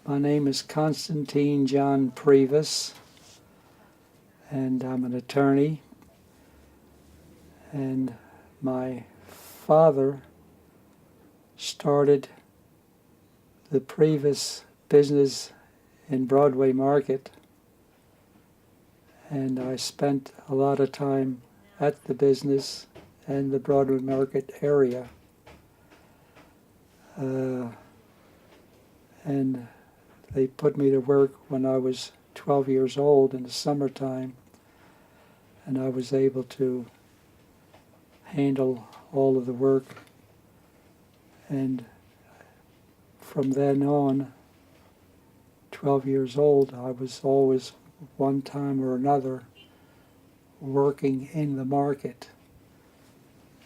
My name is Konstantine John Previs, and I'm an attorney. And my father started the Prevas business in Broadway Market, and I spent a lot of time at the business and the Broadway Market area. And they put me to work when I was 12 years old in the summertime, and I was able to handle all of the work. And from then on, 12 years old, I was always one time or another working in the market.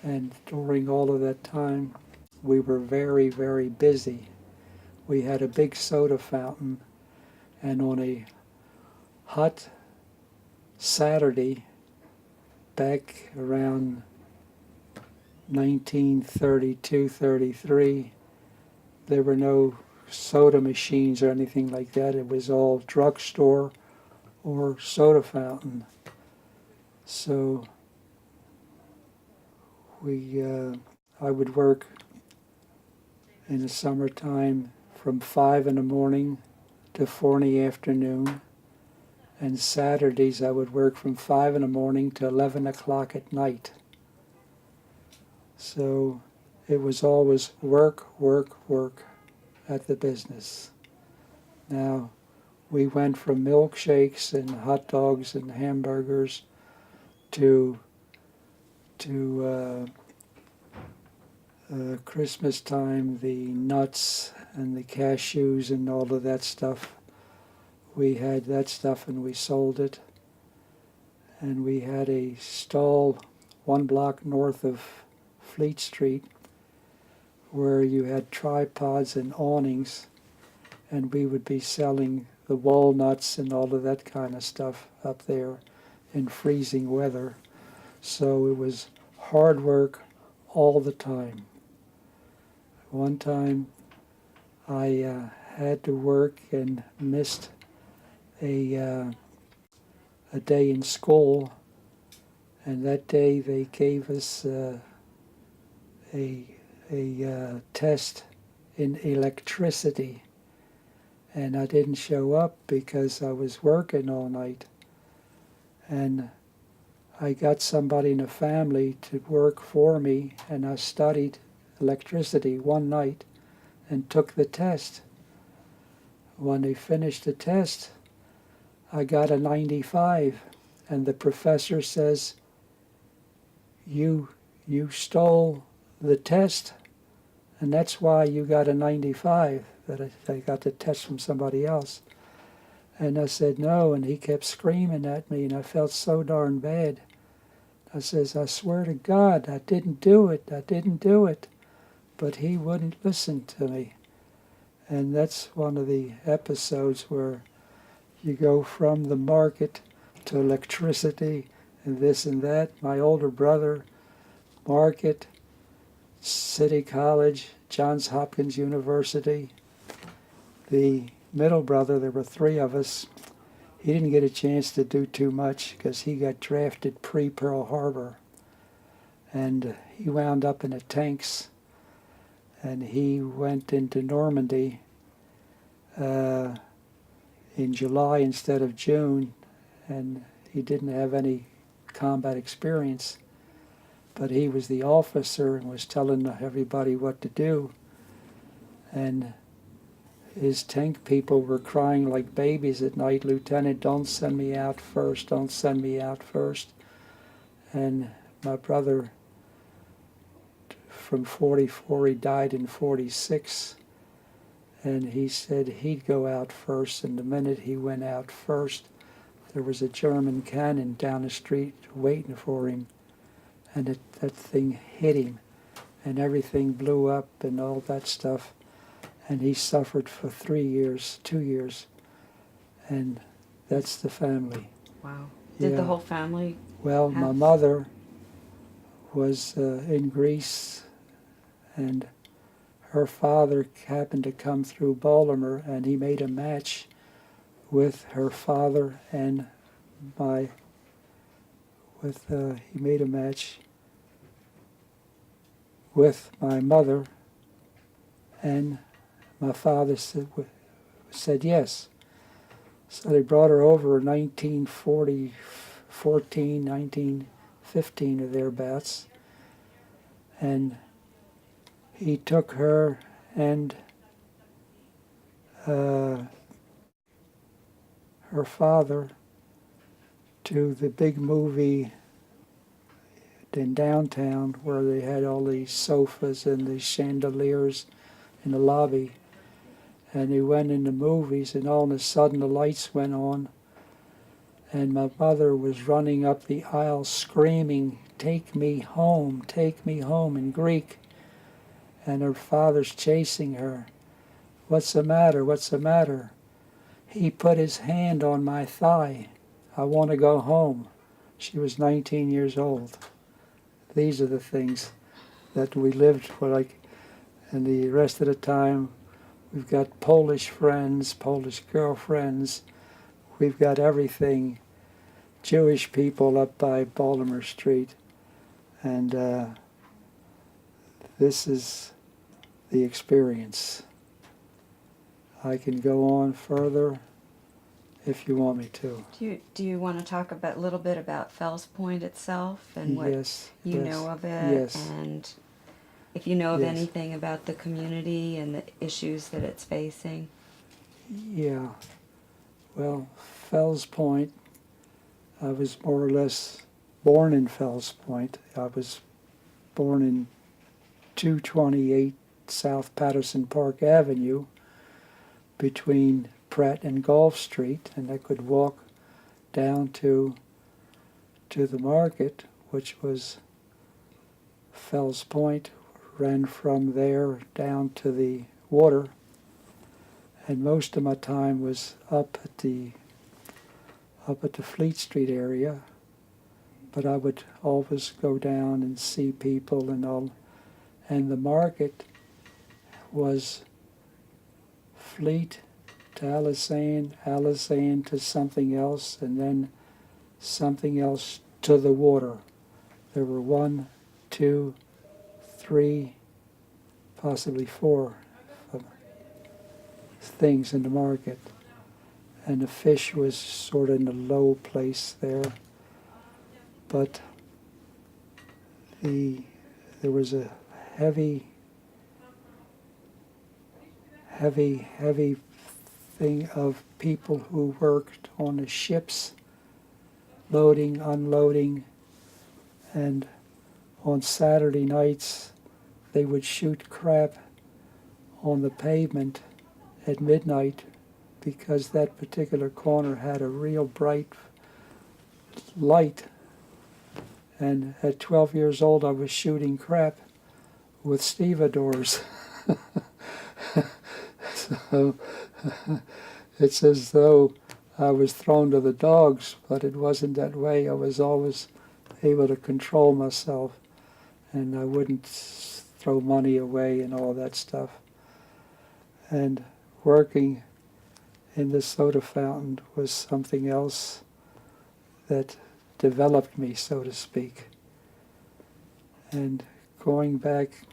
And during all of that time, we were very, very busy. We had a big soda fountain, and on a hot Saturday back around 1932-33, there were no soda machines or anything like that. It was all drugstore or soda fountain. So I would work in the summertime from 5 in the morning to 4 in the afternoon, and Saturdays I would work from 5 in the morning to 11 o'clock at night. So it was always work, work, work at the business. Now, we went from milkshakes and hot dogs and hamburgers to Christmas time, the nuts and the cashews and all of that stuff. We had that stuff and we sold it. And we had a stall 1 block north of Fleet Street where you had tripods and awnings, and we would be selling the walnuts and all of that kind of stuff up there in freezing weather. So it was hard work all the time. One time I had to work and missed a day in school, and that day they gave us a test in electricity, and I didn't show up because I was working all night. And I got somebody in the family to work for me, and I studied electricity one night and took the test. When they finished the test, I got a 95, and the professor says, you stole the test, and that's why you got a 95, that I got the test from somebody else. And I said no, and he kept screaming at me, and I felt so darn bad. I says, I swear to God, I didn't do it, I didn't do it. But he wouldn't listen to me. And that's one of the episodes where you go from the market to electricity and this and that. My older brother, market, City College, Johns Hopkins University. The middle brother, there were 3 of us, he didn't get a chance to do too much because he got drafted pre-Pearl Harbor. And he wound up in the tanks, and he went into Normandy in July instead of June, and he didn't have any combat experience. But he was the officer and was telling everybody what to do. And his tank people were crying like babies at night, Lieutenant, don't send me out first, don't send me out first. And my brother from 44, he died in 46, and he said he'd go out first, and the minute he went out first, there was a German cannon down the street waiting for him, and that thing hit him, and everything blew up and all that stuff, and he suffered for 2 years, and that's the family. Wow. Did the whole family? Well, my mother was in Greece, and her father happened to come through Baltimore, and he made a match with her father and he made a match with my mother, and my father said yes. So they brought her over in 1914, 1915 or thereabouts, and he took her and her father to the big movie in downtown where they had all these sofas and these chandeliers in the lobby. And they went in the movies, and all of a sudden the lights went on, and my mother was running up the aisle screaming, take me home," in Greek. And her father's chasing her. "What's the matter? What's the matter?" "He put his hand on my thigh. I want to go home." She was 19 years old. These are the things that we lived for, like, and the rest of the time we've got Polish friends, Polish girlfriends, we've got everything, Jewish people up by Baltimore Street, and this is the experience. I can go on further if you want me to. Do you want to talk a little bit about Fells Point itself and what you know of it? Yes. And if you know of Yes. anything about the community and the issues that it's facing? Yeah. Well, Fells Point, I was more or less born in Fells Point. I was born in 228 South Patterson Park Avenue between Pratt and Gulf Street, and I could walk down to the market, which was Fells Point, ran from there down to the water, and most of my time was up at the Fleet Street area, but I would always go down and see people and all, and the market was Fleet to Alisane to something else, and then something else to the water. There were 1, 2, 3, possibly 4 things in the market, and the fish was sort of in a low place there, but there was a heavy thing of people who worked on the ships, loading, unloading, and on Saturday nights they would shoot crap on the pavement at midnight because that particular corner had a real bright light. And at 12 years old I was shooting crap with stevedores. So it's as though I was thrown to the dogs, but it wasn't that way. I was always able to control myself, and I wouldn't throw money away and all that stuff. And working in the soda fountain was something else that developed me, so to speak. And going back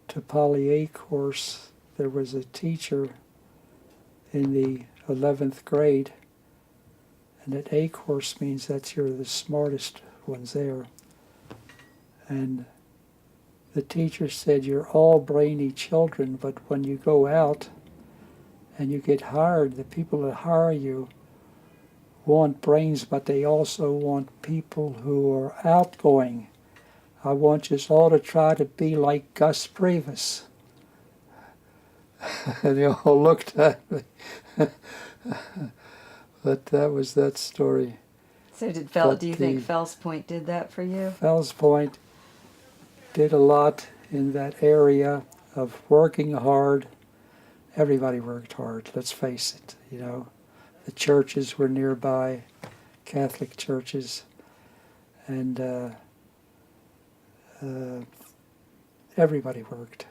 to Poly A course, there was a teacher in the 11th grade, and that A course means that you're the smartest ones there. And the teacher said, "You're all brainy children, but when you go out and you get hired, the people that hire you want brains, but they also want people who are outgoing. I want you all to try to be like Gus Prevas." And they all looked at me. But that was that story. So do you think Fells Point did that for you? Fells Point did a lot in that area of working hard. Everybody worked hard, let's face it, you know. The churches were nearby, Catholic churches, and everybody worked.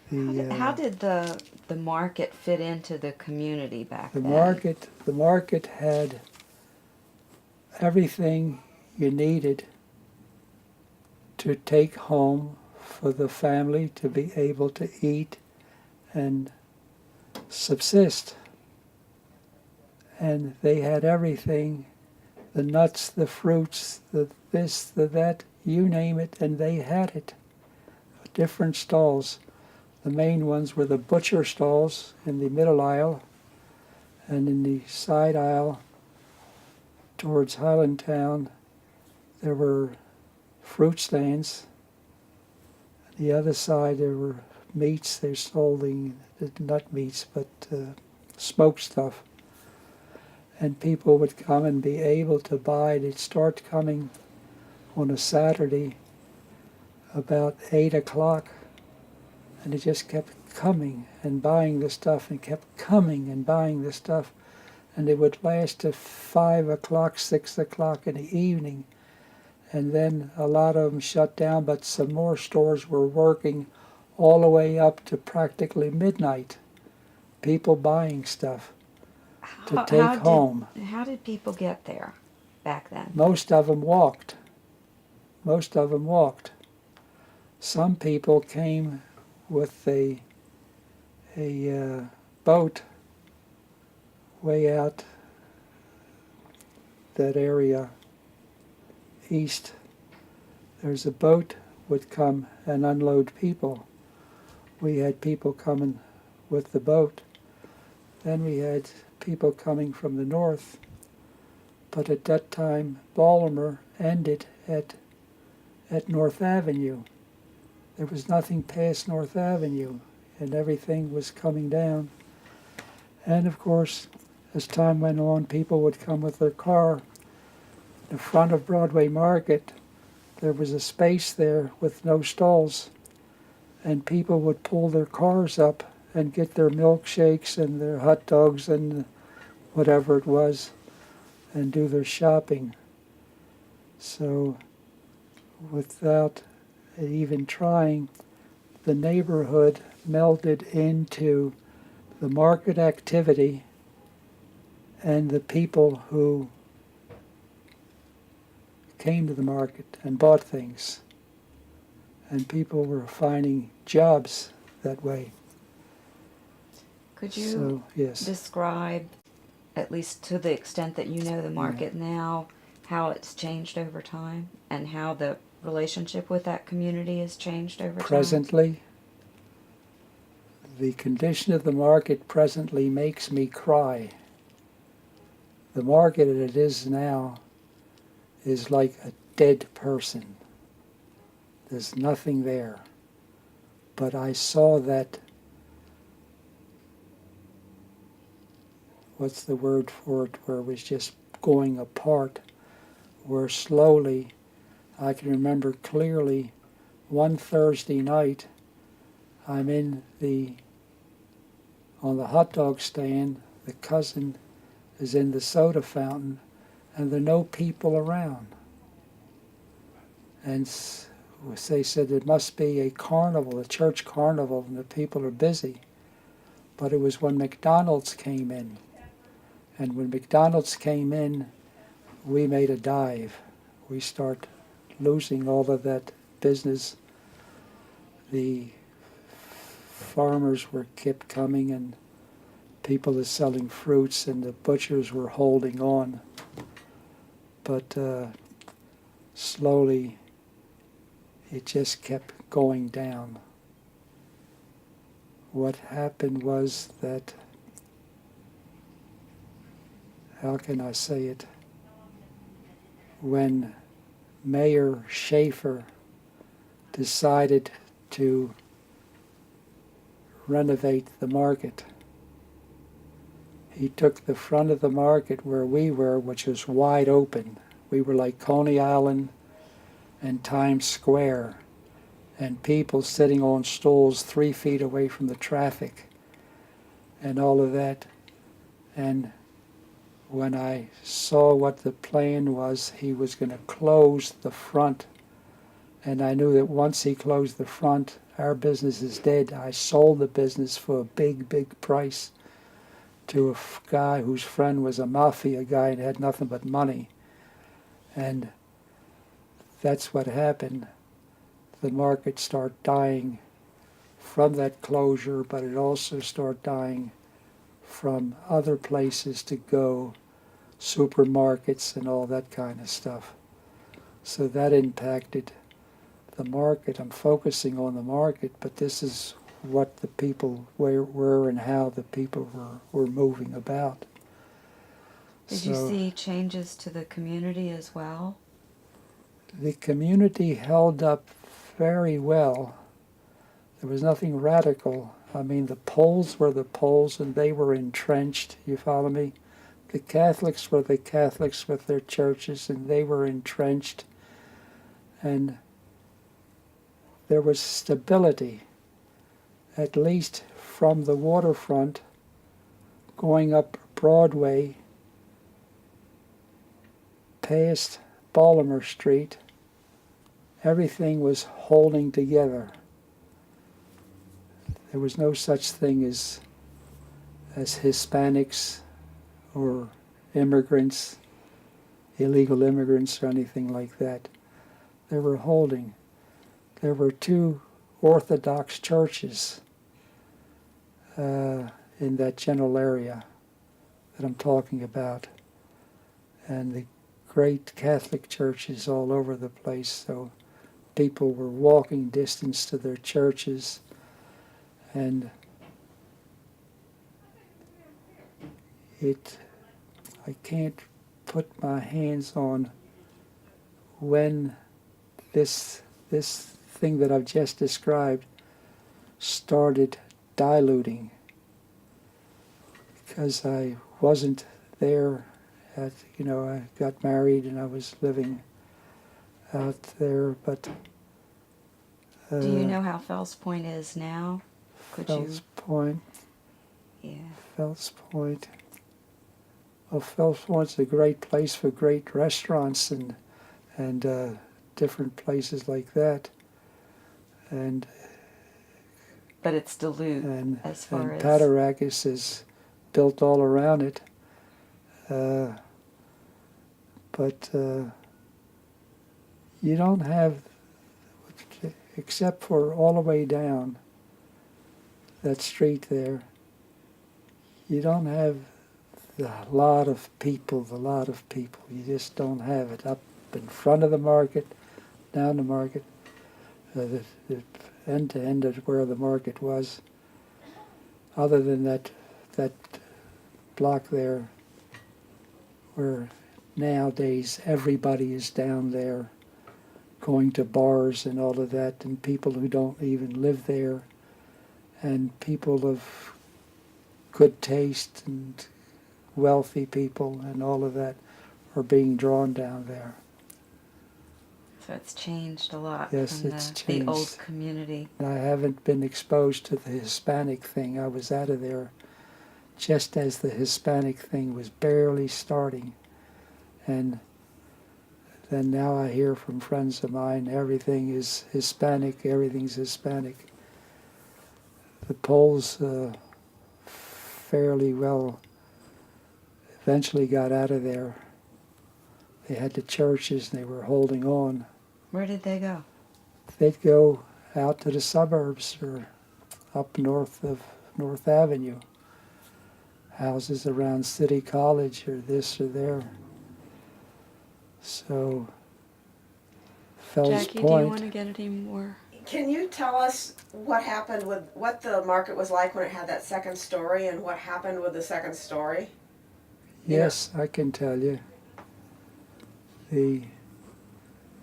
How did the market fit into the community back then? The market had everything you needed to take home for the family to be able to eat and subsist. And they had everything, the nuts, the fruits, the this, the that, you name it, and they had it. Different stalls. The main ones were the butcher stalls in the middle aisle, and in the side aisle towards Highlandtown there were fruit stands. The other side there were meats. They sold the nut meats, but smoked stuff. And people would come and be able to buy. They'd start coming on a Saturday about 8 o'clock, and it just kept coming and buying the stuff and kept coming and buying the stuff. And it would last to 5 o'clock, 6 o'clock in the evening. And then a lot of them shut down, but some more stores were working all the way up to practically midnight. People buying stuff to take home. How did people get there back then? Most of them walked. Most of them walked. Some people came with a boat way out that area east. There's a boat would come and unload people. We had people coming with the boat. Then we had people coming from the north, but at that time Baltimore ended at North Avenue. There was nothing past North Avenue, and everything was coming down. And of course, as time went on, people would come with their car. In front of Broadway Market, there was a space there with no stalls, and people would pull their cars up and get their milkshakes and their hot dogs and whatever it was, and do their shopping. So without even trying, the neighborhood melded into the market activity and the people who came to the market and bought things. And people were finding jobs that way. Could you describe, at least to the extent that you know the market now, how it's changed over time and how the relationship with that community has changed over time? Presently, the condition of the market presently makes me cry. The market as it is now is like a dead person. There's nothing there. But I saw that, what's the word for it, where it was just going apart, where slowly, I can remember clearly, one Thursday night, I'm on the hot dog stand, the cousin is in the soda fountain, and there are no people around. And they said it must be a carnival, a church carnival, and the people are busy. But it was when McDonald's came in. And when McDonald's came in, we made a dive. We start losing all of that business. The farmers were kept coming, and people are selling fruits, and the butchers were holding on. But slowly, it just kept going down. What happened was that, how can I say it, when Mayor Schaefer decided to renovate the market, he took the front of the market where we were, which was wide open. We were like Coney Island and Times Square, and people sitting on stools 3 feet away from the traffic and all of that. And when I saw what the plan was, he was going to close the front And I knew that once he closed the front, our business is dead. I sold the business for a big, big price to a guy whose friend was a mafia guy and had nothing but money. And that's what happened. The market started dying from that closure, but it also started dying from other places to go, supermarkets and all that kind of stuff. So that impacted the market. I'm focusing on the market, but this is what the people were and how the people were moving about. Did you see changes to the community as well? The community held up very well. There was nothing radical. I mean, the Poles were the Poles, and they were entrenched, you follow me? The Catholics were the Catholics with their churches, and they were entrenched. And there was stability, at least from the waterfront, going up Broadway, past Baltimore Street. Everything was holding together. There was no such thing as Hispanics or immigrants, illegal immigrants or anything like that. They were holding. There were two Orthodox churches in that general area that I'm talking about, and the great Catholic churches all over the place, so people were walking distance to their churches. And I can't put my hands on when this thing that I've just described started diluting, because I wasn't there I got married and I was living out there, but do you know how Fells Point is now? Fells Point. Yeah. Fells Point. Well, Fells Point's a great place for great restaurants and different places like that. But it's Duluth and as far as Pataracus is built all around it. But you don't have, except for all the way down that street there, you don't have the lot of people. You just don't have it up in front of the market, down the market, the end to end of where the market was. Other than that block there, where nowadays everybody is down there going to bars and all of that, and people who don't even live there, and people of good taste and wealthy people and all of that are being drawn down there. So it's changed a lot yes, from it's the old community. I haven't been exposed to the Hispanic thing. I was out of there just as the Hispanic thing was barely starting. And then now I hear from friends of mine, everything is Hispanic, everything's Hispanic. The Poles fairly well eventually got out of there. They had the churches and they were holding on. Where did they go? They'd go out to the suburbs or up north of North Avenue. Houses around City College or this or there. So, Fells Jackie, Point. do you want to get any more? Can you tell us what happened with what the market was like when it had that second story and what happened with the second story? Yes, I can tell you. The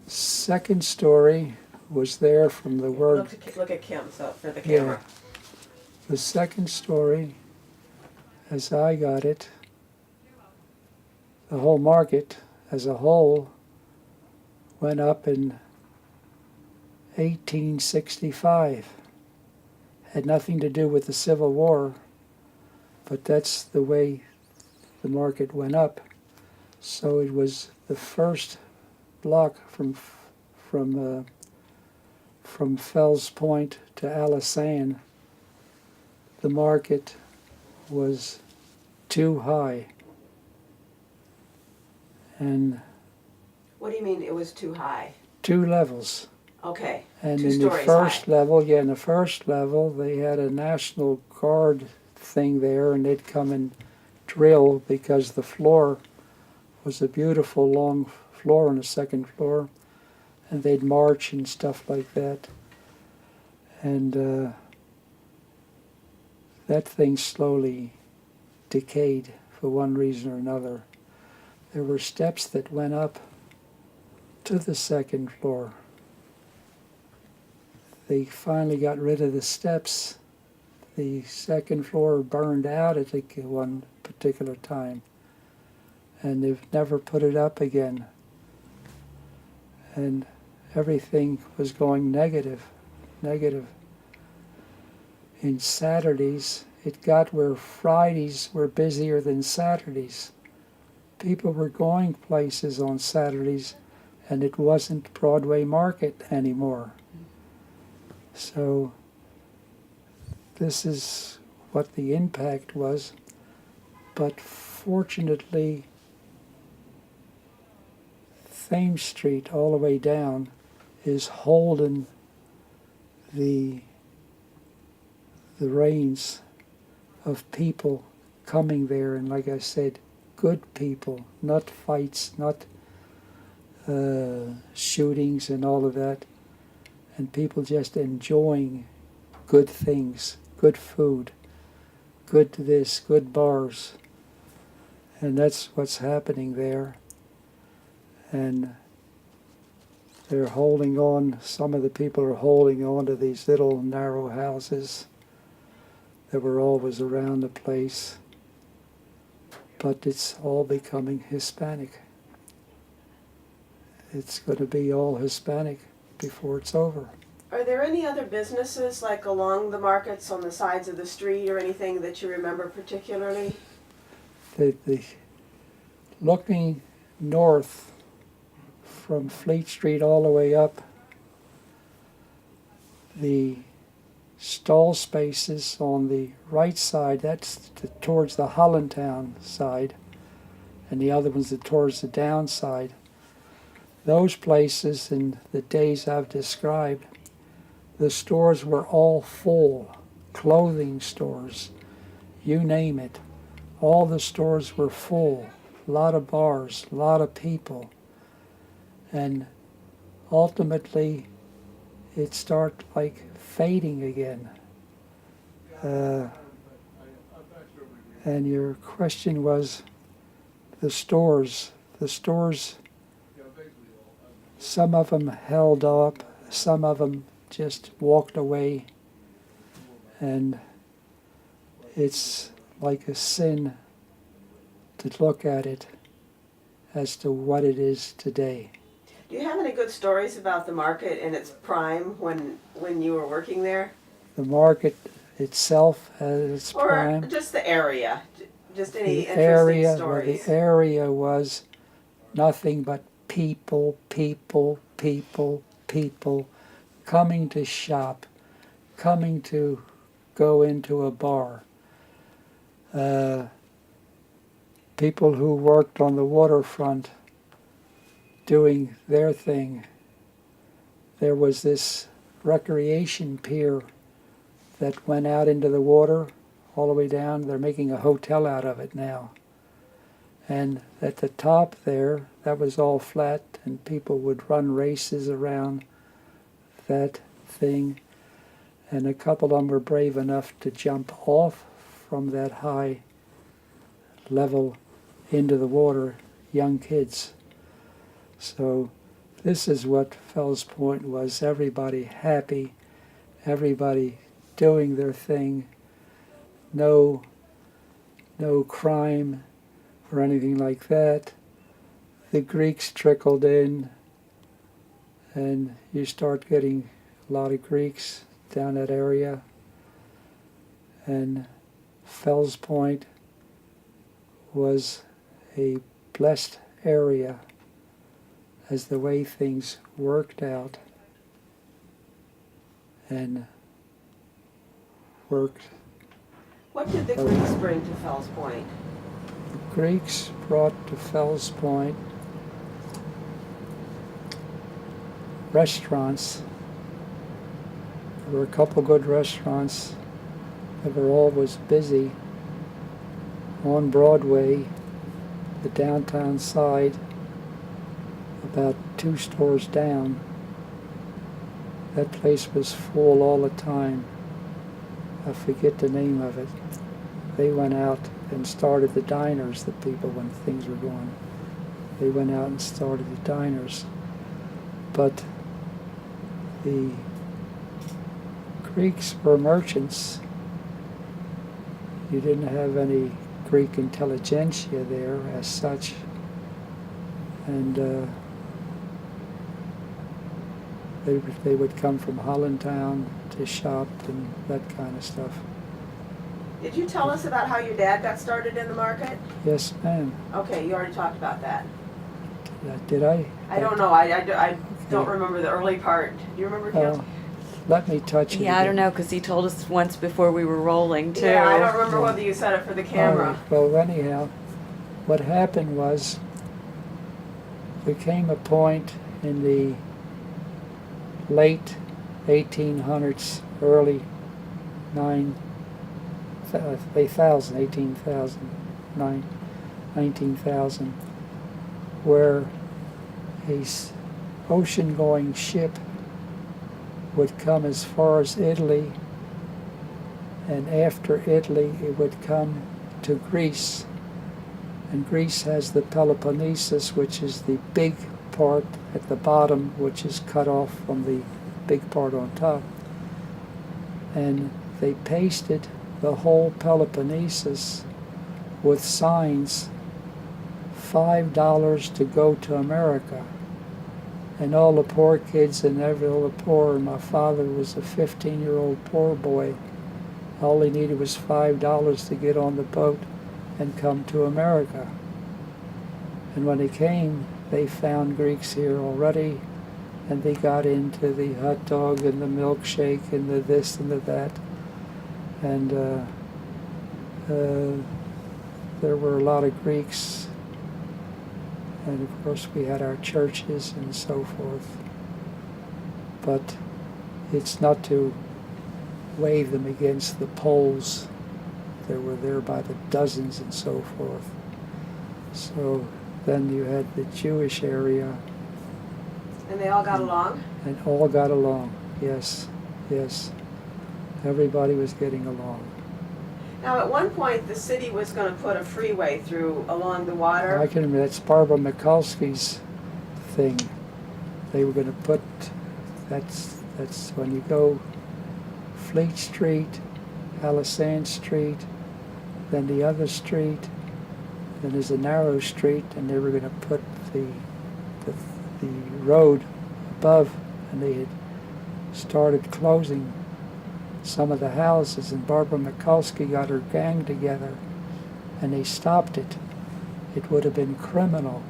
second story was there from the word... Look at Kim so for the camera. Yeah. The second story, as I got it, the whole market as a whole went up in 1865. Had nothing to do with the Civil War, but that's the way the market went up. So it was the first block from from Fells Point to Alisane, the market was too high. And What do you mean it was too high? 2 levels. Okay, And 2 in the stories first high. level, in the first level, they had a National Guard thing there, and they'd come and drill because the floor was a beautiful long floor on the second floor, and they'd march and stuff like that. And that thing slowly decayed for one reason or another. There were steps that went up to the second floor. They finally got rid of the steps. The second floor burned out at one particular time, and they've never put it up again. And everything was going negative. In Saturdays, it got where Fridays were busier than Saturdays. People were going places on Saturdays, and it wasn't Broadway Market anymore. So this is what the impact was. But fortunately, Thames Street all the way down is holding the reins of people coming there, and like I said, good people, not fights, not shootings and all of that, and people just enjoying good things, good food, good this, good bars, and that's what's happening there. And they're holding on, some of the people are holding on to these little narrow houses that were always around the place, but it's all becoming Hispanic. It's going to be all Hispanic before it's over. Are there any other businesses like along the markets on the sides of the street or anything that you remember particularly? Looking north from Fleet Street all the way up, the stall spaces on the right side, that's towards the Hollandtown side, and the other ones are towards the downside. Those places, in the days I've described, the stores were all full, clothing stores, you name it. All the stores were full, a lot of bars, a lot of people. And ultimately, it started like fading again. And your question was the stores. The stores, some of them held up, some of them just walked away. And it's like a sin to look at it as to what it is today. Do you have any good stories about the market in its prime when you were working there? The market itself has its prime. Or just the area, just any The interesting area, stories. the area was nothing but people coming to shop, coming to go into a bar. People who worked on the waterfront doing their thing. There was this recreation pier that went out into the water all the way down. They're making a hotel out of it now. And at the top there, that was all flat, and people would run races around that thing. And a couple of them were brave enough to jump off from that high level into the water, young kids. So this is what Fells Point was. Everybody happy, everybody doing their thing, no crime or anything like that. The Greeks trickled in, and you start getting a lot of Greeks down that area. And Fells Point was a blessed area as the way things worked out. and worked. What did the Greeks bring to Fells Point? The Greeks brought to Fells Point restaurants. There were a couple good restaurants that were always busy on Broadway, the downtown side, about 2 stores down. That place was full all the time. I forget the name of it. They went out and started the diners, the people, when things were going. They went out and started the diners. But the Greeks were merchants. You didn't have any Greek intelligentsia there as such. And they would come from Hollandtown to shop and that kind of stuff. Did you tell us about how your dad got started in the market? Yes, ma'am. Okay, you already talked about that. Did I? I don't know. I don't remember the early part. Do you remember, Kim? Let me touch it. Yeah, I don't know, because he told us once before we were rolling, too. Yeah, I don't remember whether you said it for the camera. Well, anyhow, what happened was there came a point in the late 1800s, early 19,000, where a ocean-going ship would come as far as Italy, and after Italy it would come to Greece. And Greece has the Peloponnesus, which is the big part at the bottom, which is cut off from the big part on top. And they pasted the whole Peloponnesus with signs, $5 to go to America. And all the poor kids and all the poor, and my father was a 15-year-old poor boy. All he needed was $5 to get on the boat and come to America. And when he came, they found Greeks here already, and they got into the hot dog and the milkshake and the this and the that. And there were a lot of Greeks, and of course we had our churches and so forth. But it's not to weigh them against the Poles. They were there by the dozens and so forth. So then you had the Jewish area. And they all got along? And all got along, yes, yes. Everybody was getting along. Now, at one point, the city was going to put a freeway through along the water. I can remember, that's Barbara Mikulski's thing. They were going to put, that's when you go Fleet Street, Palisade Street, then the other street, then there's a narrow street, and they were going to put the road above, and they had started closing some of the houses, and Barbara Mikulski got her gang together, and they stopped it. It would have been criminal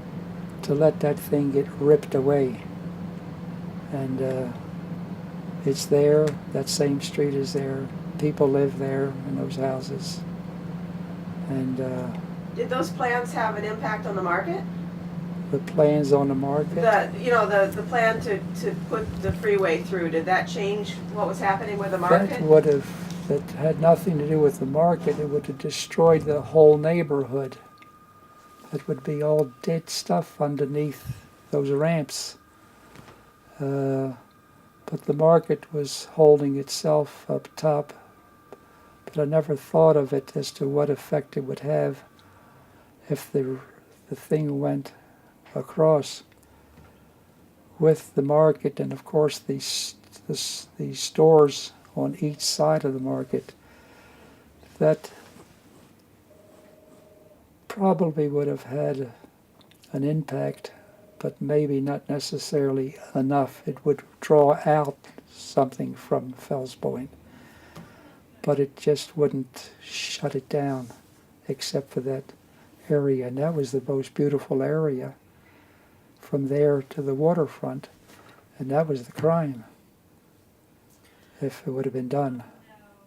to let that thing get ripped away. And it's there, that same street is there. People live there in those houses. And did those plans have an impact on the market? the plans on the market. The plan to put the freeway through, did that change what was happening with the market? That had nothing to do with the market. It would have destroyed the whole neighborhood. It would be all dead stuff underneath those ramps. But the market was holding itself up top. But I never thought of it as to what effect it would have if the thing went across with the market, and of course the stores on each side of the market. That probably would have had an impact, but maybe not necessarily enough. It would draw out something from Fells Point, but it just wouldn't shut it down, except for that area. And that was the most beautiful area from there to the waterfront, and that was the crime. if it would have been done.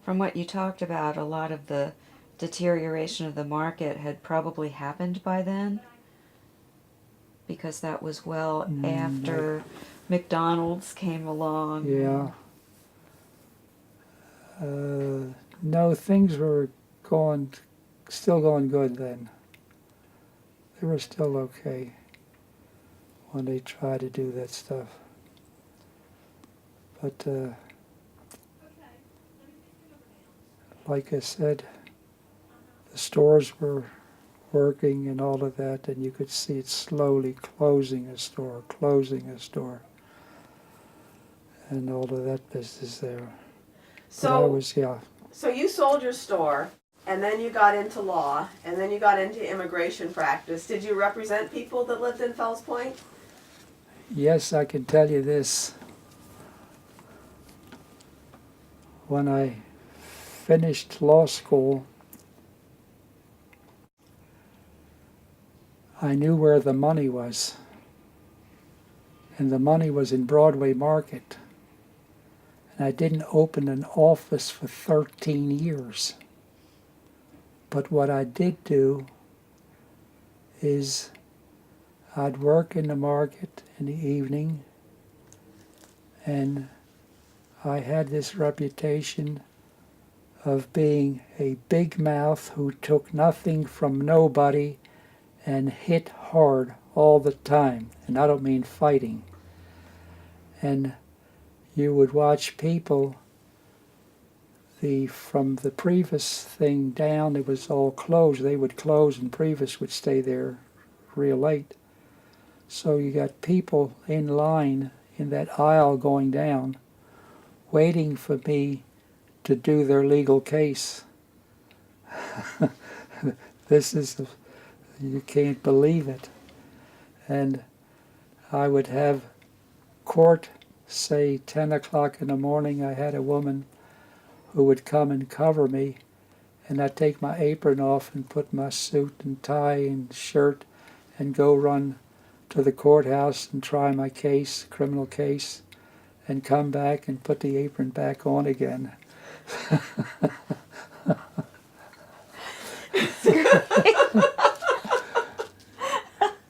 From what you talked about, a lot of the deterioration of the market had probably happened by then, because that was well after McDonald's came along. Yeah. No, things were still going good then. They were still okay when they tried to do that stuff. But like I said, the stores were working and all of that, and you could see it slowly closing a store, and all of that business there. So, so you sold your store, and then you got into law, and then you got into immigration practice. Did you represent people that lived in Fells Point? Yes, I can tell you this. When I finished law school, I knew where the money was. And the money was in Broadway Market. And I didn't open an office for 13 years. But what I did do is I'd work in the market in the evening, and I had this reputation of being a big mouth who took nothing from nobody and hit hard all the time. And I don't mean fighting. And you would watch people, from the Prevas thing down, it was all closed. They would close and Prevas would stay there real late. So you got people in line in that aisle going down, waiting for me to do their legal case. This is, you can't believe it. And I would have court, say 10 o'clock in the morning. I had a woman who would come and cover me, and I'd take my apron off and put my suit and tie and shirt and go run to the courthouse and try my case, criminal case, and come back and put the apron back on again.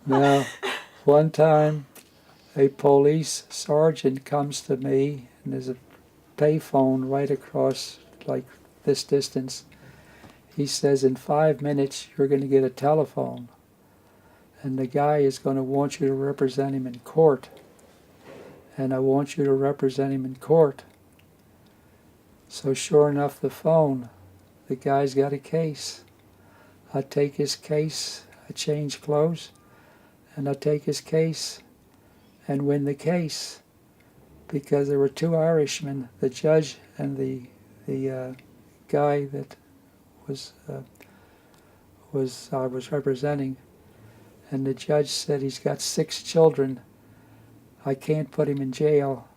Now, one time a police sergeant comes to me, and there's a payphone right across like this distance. He says, in 5 minutes you're going to get a telephone, and the guy is going to want you to represent him in court, and I want you to represent him in court. So sure enough, the guy's got a case. I take his case, I change clothes, and I take his case and win the case, because there were two Irishmen, the judge and the guy that I was representing, and the judge said he's got 6 children. I can't put him in jail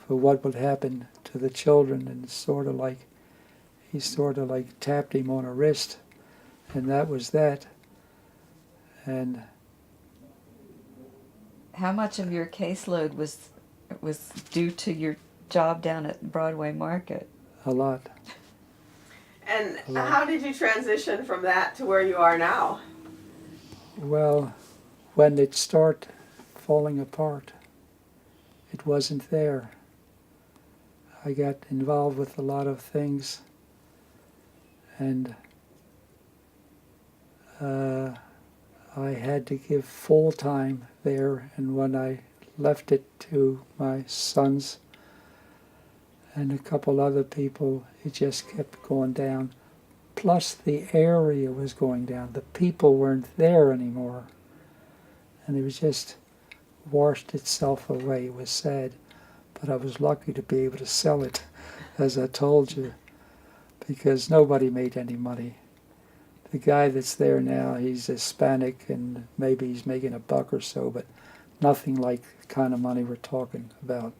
for what would happen to the children, and he sort of like tapped him on a wrist, and that was that. And how much of your caseload was due to your job down at Broadway Market? A lot. And how did you transition from that to where you are now? Well, when it started falling apart, it wasn't there. I got involved with a lot of things, and I had to give full time there, and when I left it to my sons and a couple other people, it just kept going down. Plus the area was going down. The people weren't there anymore. And it was just washed itself away. It was sad. But I was lucky to be able to sell it, as I told you, because nobody made any money. The guy that's there now, he's Hispanic, and maybe he's making $1 or so, but nothing like the kind of money we're talking about.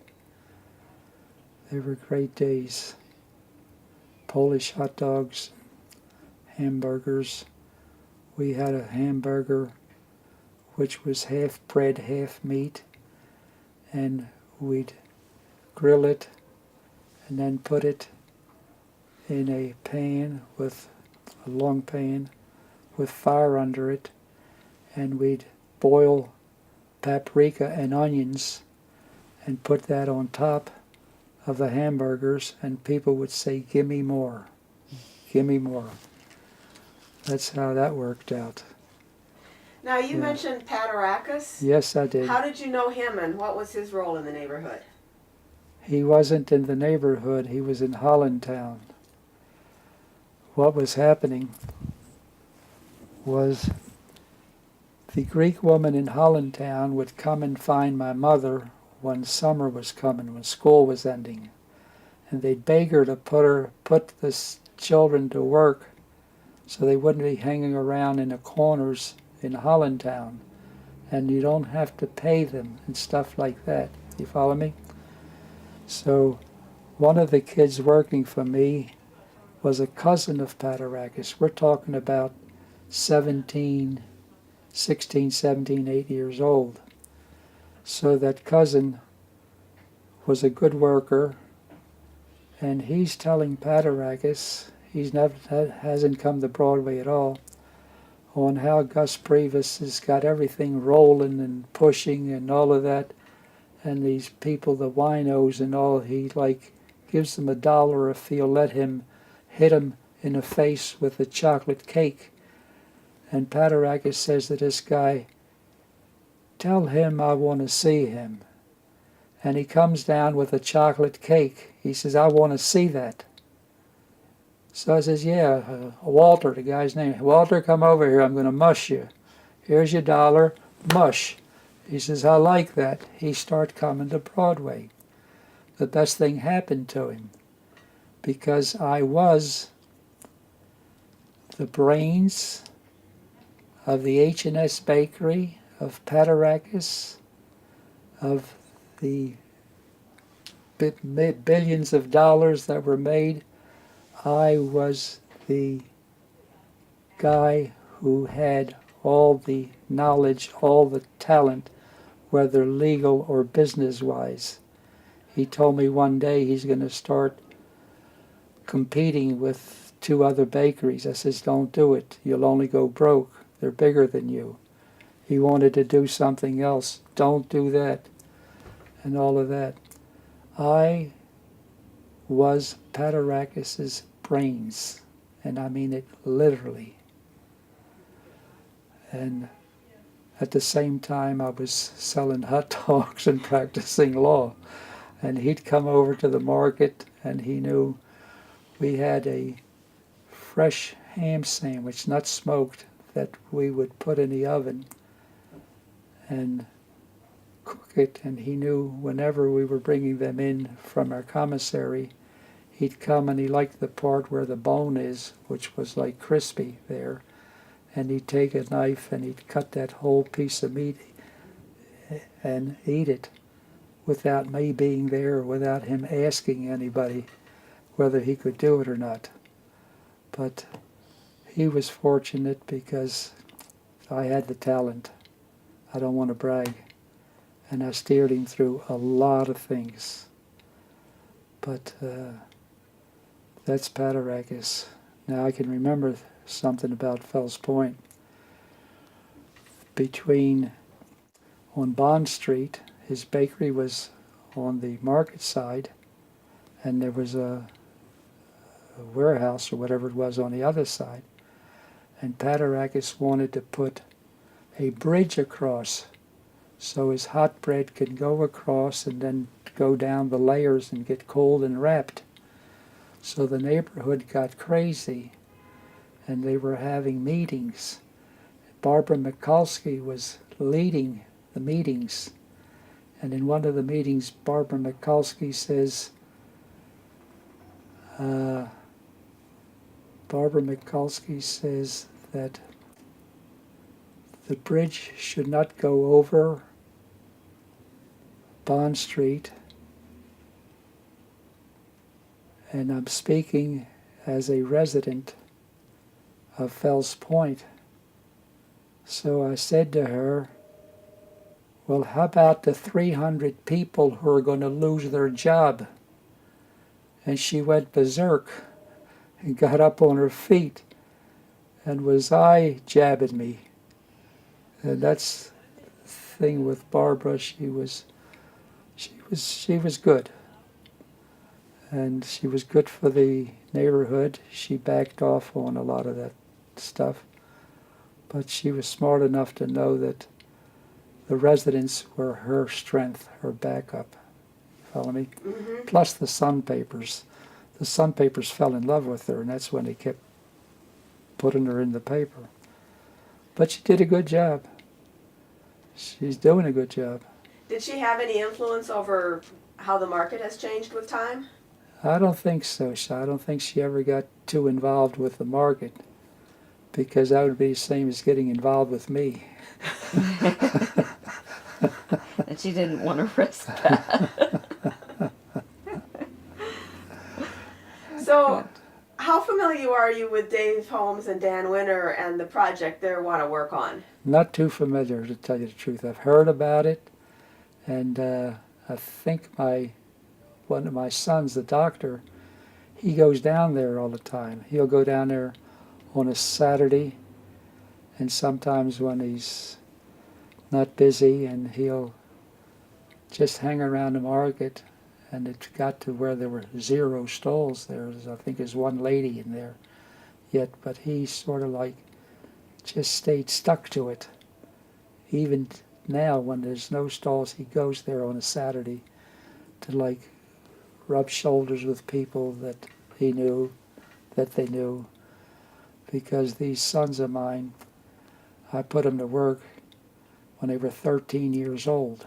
They were great days. Polish hot dogs, hamburgers. We had a hamburger which was half bread, half meat, and we'd grill it and then put it in a pan with a long pan with fire under it, and we'd boil paprika and onions and put that on top of the hamburgers, and people would say, "Give me more, give me more." That's how that worked out. Now you mentioned Paterakis. Yes, I did. How did you know him, and what was his role in the neighborhood? He wasn't in the neighborhood, he was in Hollandtown. What was happening was the Greek woman in Hollandtown would come and find my mother when summer was coming, when school was ending. And they'd beg her to put the children to work so they wouldn't be hanging around in the corners in Hollandtown. And you don't have to pay them and stuff like that. You follow me? So one of the kids working for me was a cousin of Paterakis. We're talking about 16, 17, 8 years old. So that cousin was a good worker, and he's telling Paterakis, hasn't come to Broadway at all, on how Gus Prevas has got everything rolling and pushing and all of that, and these people, the winos and all, he like gives them $1 if he'll let him hit him in the face with a chocolate cake. And Paterakis says to this guy, "Tell him I want to see him." And he comes down with a chocolate cake. He says, "I want to see that." So I says, "Yeah, Walter," the guy's name. "Walter, come over here. I'm going to mush you. Here's your $1, mush." He says, "I like that." He started coming to Broadway. The best thing happened to him because I was the brains of the H&S Bakery, of Paterakis, of the billions of dollars that were made. I was the guy who had all the knowledge, all the talent, whether legal or business-wise. He told me one day he's going to start competing with 2 other bakeries. I says, "Don't do it. You'll only go broke. They're bigger than you." He wanted to do something else. "Don't do that," and all of that. I was Paterakis's brains, and I mean it literally. And at the same time, I was selling hot dogs and practicing law. And he'd come over to the market, and he knew we had a fresh ham sandwich, not smoked, that we would put in the oven and cook it. And he knew whenever we were bringing them in from our commissary, he'd come and he liked the part where the bone is, which was like crispy there. And he'd take a knife and he'd cut that whole piece of meat and eat it without me being there, without him asking anybody whether he could do it or not. But he was fortunate because I had the talent. I don't want to brag. And I steered him through a lot of things. But that's Paterakis. Now I can remember something about Fells Point. On Bond Street, his bakery was on the market side, and there was a warehouse or whatever it was on the other side. And Paterakis wanted to put a bridge across so his hot bread could go across and then go down the layers and get cold and wrapped. So the neighborhood got crazy, and they were having meetings. Barbara Mikulski was leading the meetings, and in one of the meetings, Barbara Mikulski says, that the bridge should not go over Bond Street, and I'm speaking as a resident of Fells Point. So I said to her, "Well, how about the 300 people who are going to lose their job?" and she went berserk and got up on her feet and was jabbing me. And that's the thing with Barbara. She was good, and she was good for the neighborhood. She backed off on a lot of that stuff, but she was smart enough to know that the residents were her strength, her backup. Follow me? Mm-hmm. Plus the Sun papers. The Sun papers fell in love with her, and that's when they kept putting her in the paper. But she did a good job. She's doing a good job. Did she have any influence over how the market has changed with time? I don't think so. I don't think she ever got too involved with the market, because that would be the same as getting involved with me. And she didn't want to risk that. So, how familiar are you with Dave Holmes and Dan Winter and the project they want to work on? Not too familiar, to tell you the truth. I've heard about it, and I think one of my sons, the doctor, he goes down there all the time. He'll go down there on a Saturday, and sometimes when he's not busy, and he'll just hang around the market. And it got to where there were 0 stalls there. I think there's one lady in there yet, but he sort of like just stayed stuck to it. Even now, when there's no stalls, he goes there on a Saturday to like rub shoulders with people that he knew, that they knew. Because these sons of mine, I put them to work when they were 13 years old.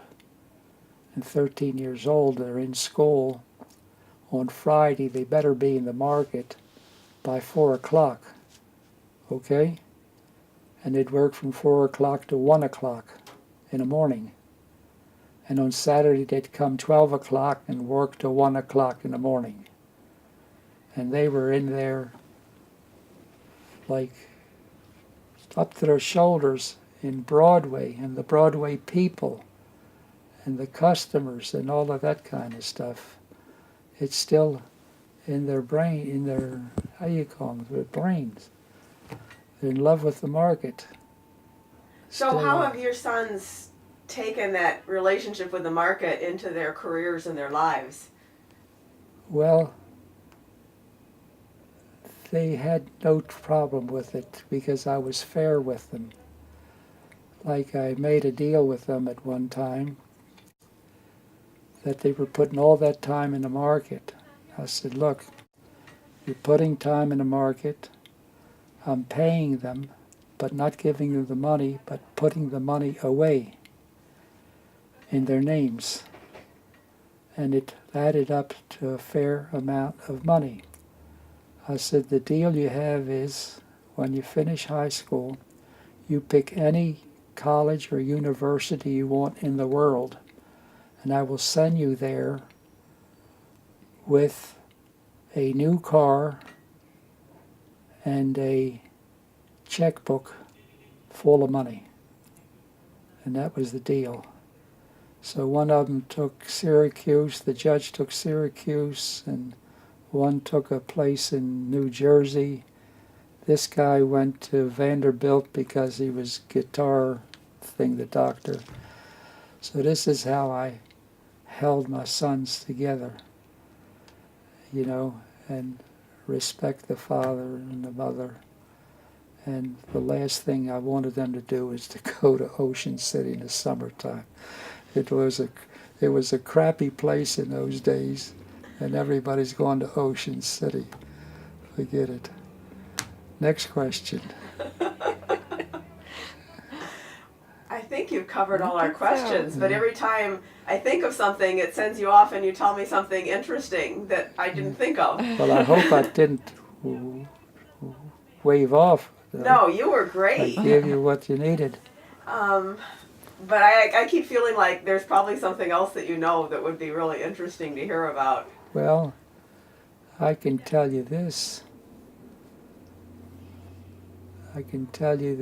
And 13 years old, they're in school. On Friday, they better be in the market by 4 o'clock, okay? And they'd work from 4 o'clock to 1 o'clock in the morning. And on Saturday, they'd come 12 o'clock and work to 1 o'clock in the morning. And they were in there like up to their shoulders in Broadway, and the Broadway people and the customers and all of that kind of stuff. It's still in their brain, in their, how you call them, their brains. They're in love with the market. So how have your sons taken that relationship with the market into their careers and their lives? Well, they had no problem with it because I was fair with them. Like I made a deal with them at one time that they were putting all that time in the market. I said, look, you're putting time in the market, I'm paying them, but not giving them the money, but putting the money away in their names. And it added up to a fair amount of money. I said, the deal you have is, when you finish high school, you pick any college or university you want in the world, and I will send you there with a new car and a checkbook full of money. And that was the deal. So one of them took Syracuse, the judge took Syracuse, and one took a place in New Jersey. This guy went to Vanderbilt because he was guitar thing, the doctor. So this is how I held my sons together, you know, and respect the father and the mother. And the last thing I wanted them to do was to go to Ocean City in the summertime. It was a crappy place in those days, and everybody's going to Ocean City. Forget it. Next question. I think you've covered all our questions, but every time I think of something, it sends you off and you tell me something interesting that I didn't think of. Well, I hope I didn't wave off. No, you were great. I gave you what you needed. But I keep feeling like there's probably something else that you know that would be really interesting to hear about. Well, I can tell you this. I can tell you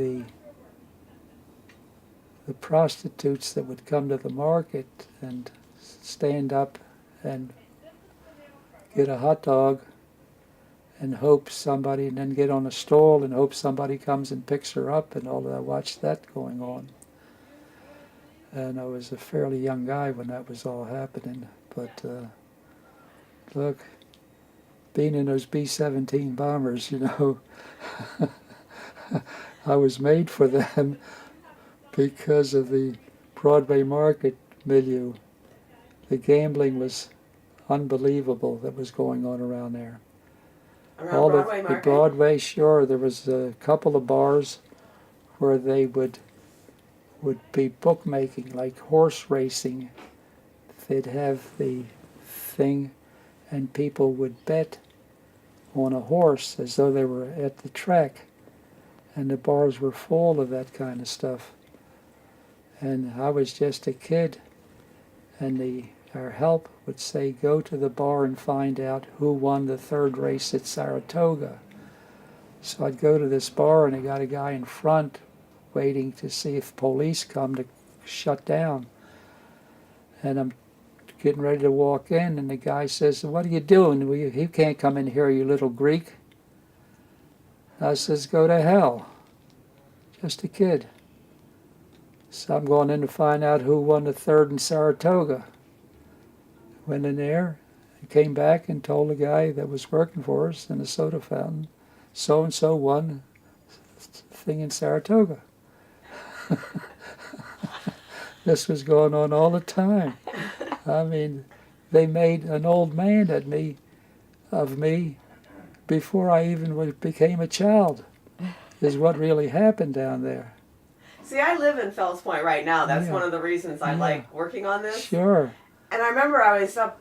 the prostitutes that would come to the market and stand up and get a hot dog and hope somebody, and then get on a stall and hope somebody comes and picks her up and all that. I watched that going on. And I was a fairly young guy when that was all happening. But look, being in those B-17 bombers, you know, I was made for them because of the Broadway Market milieu. The gambling was unbelievable that was going on around there. Around Broadway Market? The Broadway, sure. There was a couple of bars where they would be bookmaking, like horse racing. They'd have the thing, and people would bet on a horse as though they were at the track. And the bars were full of that kind of stuff. And I was just a kid, and our help would say, go to the bar and find out who won the third race at Saratoga. So I'd go to this bar, and I got a guy in front waiting to see if police come to shut down. And I'm getting ready to walk in, and the guy says, what are you doing? Well, you can't come in here, you little Greek. I says, go to hell. Just a kid. So I'm going in to find out who won the third in Saratoga. Went in there, and came back and told the guy that was working for us in the soda fountain, so-and-so won the thing in Saratoga. This was going on all the time. I mean, they made an old man of me before I even became a child, is what really happened down there. See, I live in Fells Point right now. That's one of the reasons I like working on this. Sure. And I remember I was up,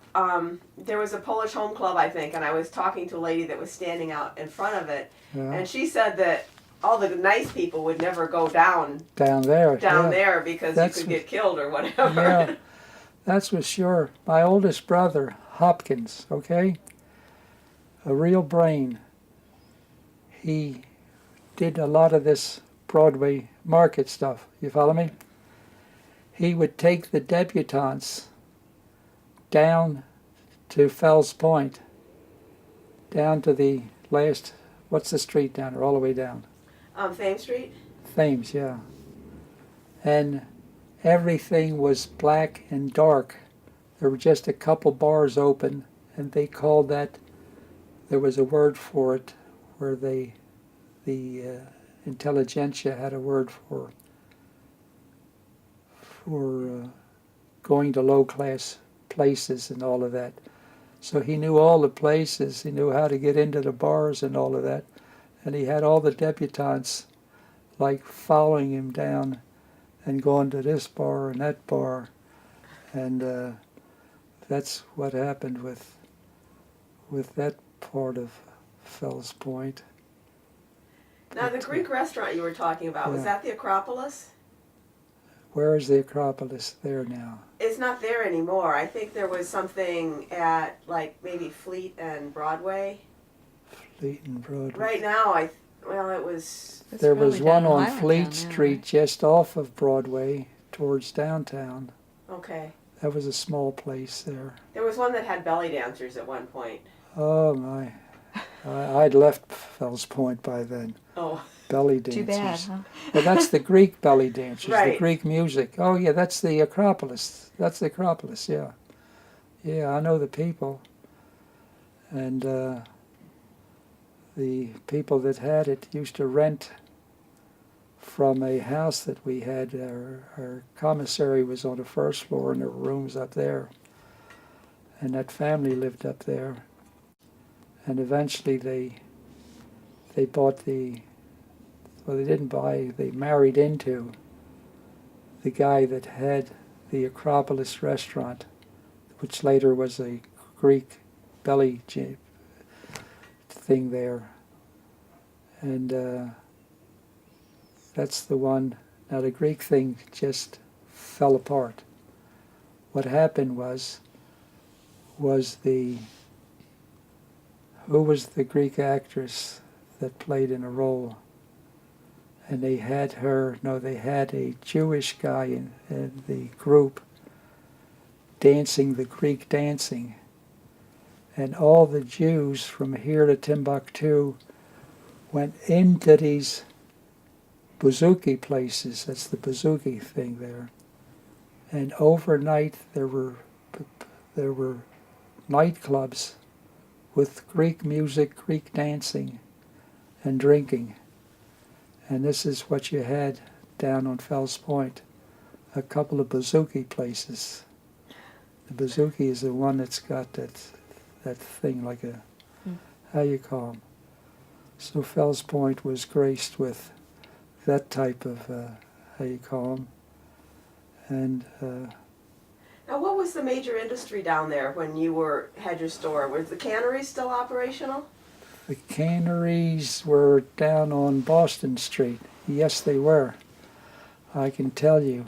there was a Polish Home Club, I think, and I was talking to a lady that was standing out in front of it. Yeah. And she said that all the nice people would never go down there because you could get killed or whatever. Yeah, that's for sure. My oldest brother, Hopkins, okay, a real brain. He did a lot of this Broadway Market stuff. You follow me? He would take the debutantes down to Fells Point, down to the last, what's the street down there, all the way down? Thames Street? Thames, yeah. And everything was black and dark. There were just a couple bars open, and they called that, there was a word for it, where the intelligentsia had a word for going to low-class places and all of that. So he knew all the places, he knew how to get into the bars and all of that. And he had all the debutantes like following him down and going to this bar and that bar. And that's what happened with that part of Fells Point. Now the Greek restaurant you were talking about, was that the Acropolis? Where is the Acropolis there now? It's not there anymore. I think there was something at like maybe Fleet and Broadway. Fleet and Broadway. Right now, it was... There was one on Fleet Street just off of Broadway towards downtown. Okay. That was a small place there. There was one that had belly dancers at one point. Oh my. I'd left Fells Point by then. Oh. Belly dancers. Too bad, huh? Well, that's the Greek belly dancers, right. The Greek music. Oh yeah, that's the Acropolis. That's the Acropolis, yeah. Yeah, I know the people. And the people that had it used to rent from a house that we had. Our commissary was on the first floor, and there were rooms up there. And that family lived up there. And eventually they bought they didn't buy, they married into the guy that had the Acropolis restaurant, which later was a Greek belly thing there. And that's the one. Now the Greek thing just fell apart. What happened was who was the Greek actress that played in a role? And they had a Jewish guy in the group dancing the Greek dancing. and all the Jews from here to Timbuktu went into these bouzouki places. That's the bouzouki thing there. And overnight there were nightclubs with Greek music, Greek dancing, and drinking. And this is what you had down on Fells Point, a couple of bouzouki places. The bouzouki is the one that's got that thing like a, how you call them. So Fells Point was graced with that type of, how you call them. And now, what was the major industry down there when you had your store? Was the canneries still operational? the canneries were down on Boston Street. Yes, they were. I can tell you.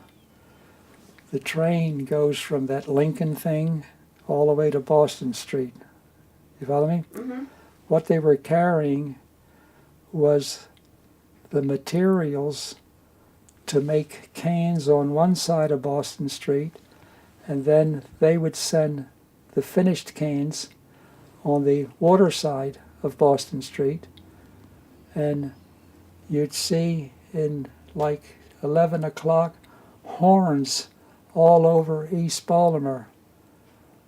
The train goes from that Lincoln thing all the way to Boston Street. You follow me? Mm-hmm. What they were carrying was the materials to make cans on one side of Boston Street, and then they would send the finished cans on the water side of Boston Street, and you'd see in like 11 o'clock horns all over East Baltimore.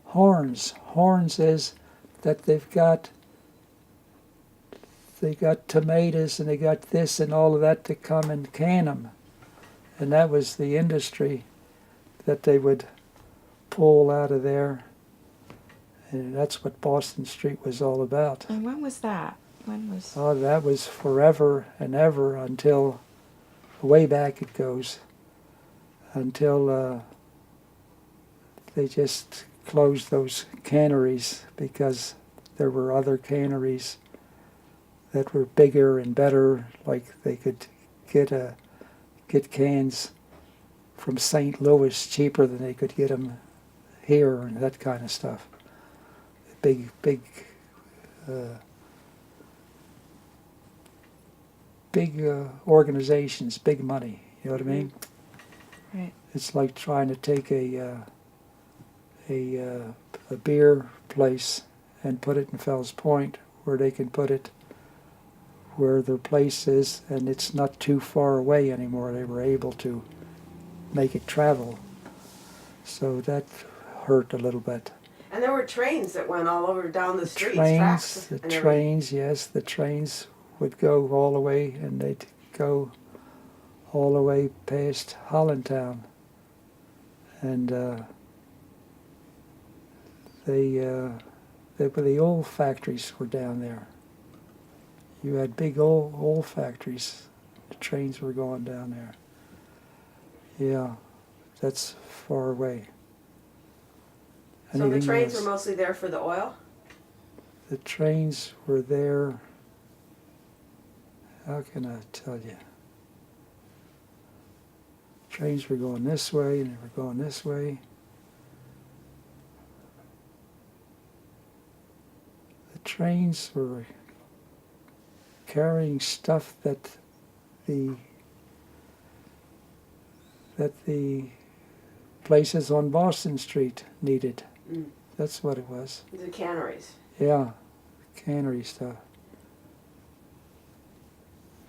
Horns. Horns is that they got tomatoes and they got this and all of that to come and can them. And that was the industry that they would pull out of there. And that's what Boston Street was all about. And when was that? Oh, that was forever and ever until, way back it goes, until they just closed those canneries because there were other canneries that were bigger and better, like they could get cans from St. Louis cheaper than they could get them here and that kind of stuff. Big organizations, big money, you know what I mean? Right. It's like trying to take a beer place and put it in Fells Point where they can put it where their place is and it's not too far away anymore. They were able to make it travel. So that hurt a little bit. And there were trains that went all over down the streets. Yes, the trains would go all the way, and they'd go all the way past Hollandtown. And the oil factories were down there. You had big oil factories. The trains were going down there. Yeah, that's far away. So the trains were mostly there for the oil? The trains were there, how can I tell you? Trains were going this way and they were going this way. The trains were carrying stuff that the places on Boston Street needed. Mm. That's what it was. The canneries. Yeah, cannery stuff.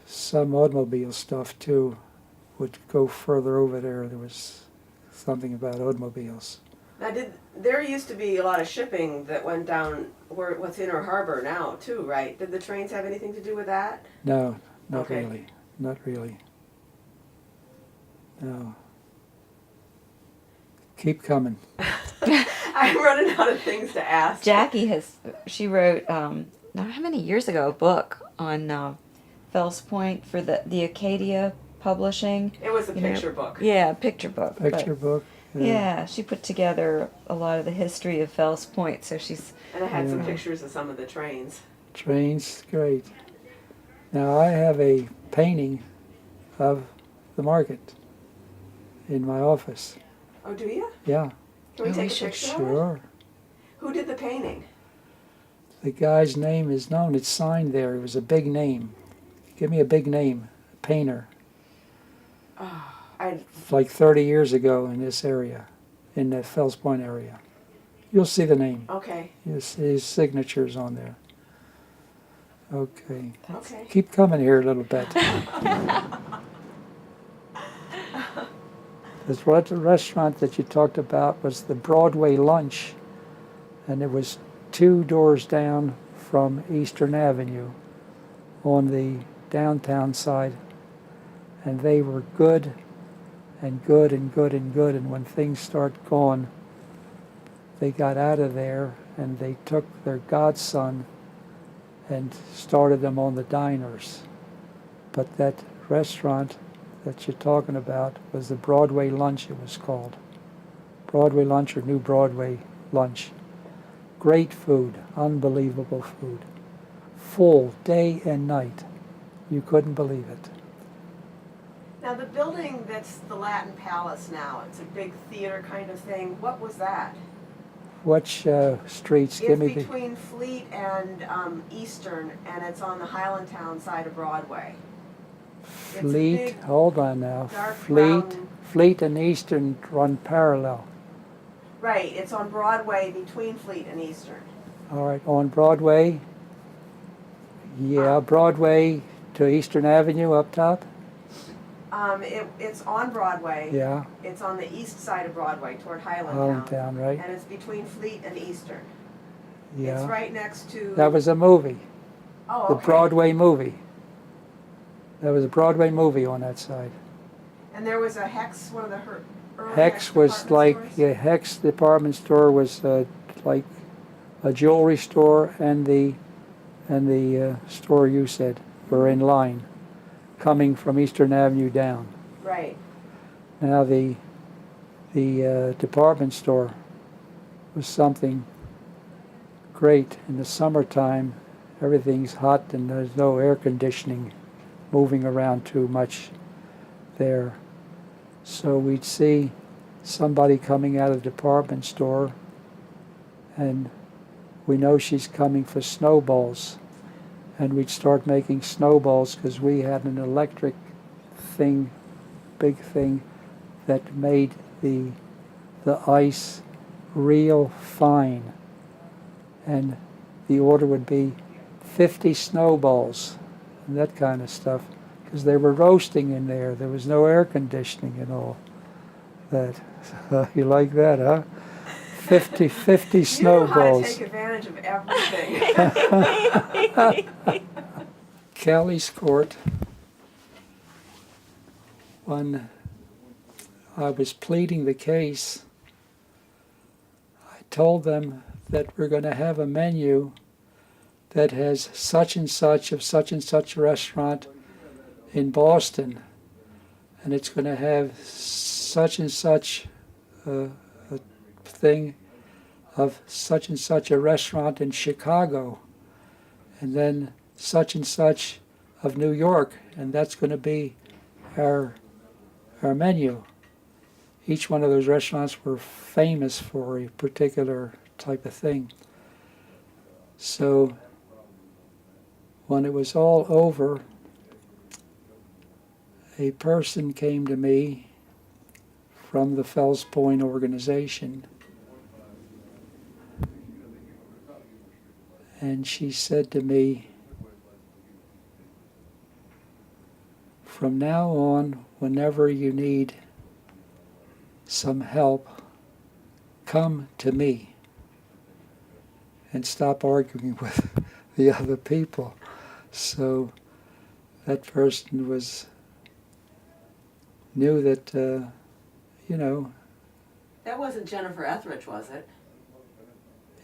Some automobile stuff too would go further over there. There was something about automobiles. Now, there used to be a lot of shipping that went down what's Inner Harbor now too, right? Did the trains have anything to do with that? No, not Okay. really. Not really. No. Keep coming. I'm running out of things to ask. Jackie she wrote, not how many years ago, a book on Fells Point for the Acadia Publishing. It was a picture book. Yeah, picture book. Picture book. Yeah, she put together a lot of the history of Fells Point, so she's... And I had some pictures of some of the trains. Trains, great. Now I have a painting of the market in my office. Oh, do you? Yeah. Can we take a picture of it? Sure. Who did the painting? The guy's name is known. It's signed there. It was a big name. Give me a big name. Painter. Oh, Like 30 years ago in this area, in the Fells Point area. You'll see the name. Okay. You'll see his signatures on there. Okay. Okay. Keep coming here a little bit. This restaurant that you talked about was the Broadway Lunch, and it was 2 doors down from Eastern Avenue on the downtown side, and they were good and good and good and good, and when things start going, they got out of there and they took their godson and started them on the diners. But that restaurant that you're talking about was the Broadway Lunch, it was called. Broadway Lunch or New Broadway Lunch. Great food, unbelievable food. Full day and night. You couldn't believe it. Now the building that's the Latin Palace now, it's a big theater kind of thing. What was that? Which streets? It's between Fleet and Eastern, and it's on the Highlandtown side of Broadway. Fleet, hold on now. Brown. Fleet and Eastern run parallel. Right, it's on Broadway between Fleet and Eastern. All right, on Broadway. Yeah, Broadway to Eastern Avenue up top. It's on Broadway. Yeah. It's on the east side of Broadway toward Highlandtown. Highlandtown, right? And it's between Fleet and Eastern. Yeah. It's right next to. That was a movie. Oh, The okay. Broadway movie. There was a Broadway movie on that side. And there was a Hex, one of the early Hex was department like, stores? yeah, Hex department store was like a jewelry store, and the store you said were in line, coming from Eastern Avenue down. Right. Now the department store was something great. In the summertime, everything's hot and there's no air conditioning moving around too much there. So we'd see somebody coming out of the department store, and we know she's coming for snowballs. And we'd start making snowballs because we had an electric thing, big thing, that made the ice real fine. And the order would be 50 snowballs and that kind of stuff, because they were roasting in there. There was no air conditioning and all that. You like that, huh? 50 snowballs. You know how to take advantage of everything. Kelly's Court, when I was pleading the case, I told them that we're going to have a menu that has such and such of such and such a restaurant in Boston, and it's going to have such and such a thing of such and such a restaurant in Chicago, and then such and such of New York, and that's going to be our menu. Each one of those restaurants were famous for a particular type of thing. So when it was all over, a person came to me from the Fells Point organization, and she said to me, from now on, whenever you need some help, come to me and stop arguing with the other people. So that person knew that, That wasn't Jennifer Etheridge, was it?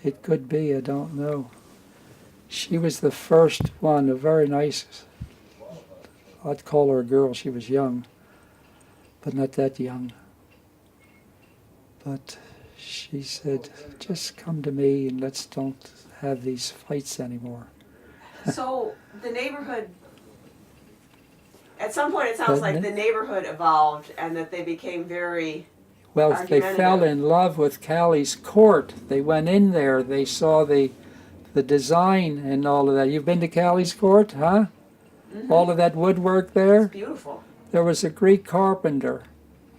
It could be, I don't know. She was the first one, a very nice, I'd call her a girl, she was young, but not that young. But she said, just come to me and let's don't have these fights anymore. So the neighborhood, at some point it sounds like the neighborhood evolved and that they became very Well, they fell in love with Callie's Court. They went in there, they saw the design and all of that. You've been to Callie's Court, huh? Mm-hmm. All of that woodwork there? It's beautiful. There was a Greek carpenter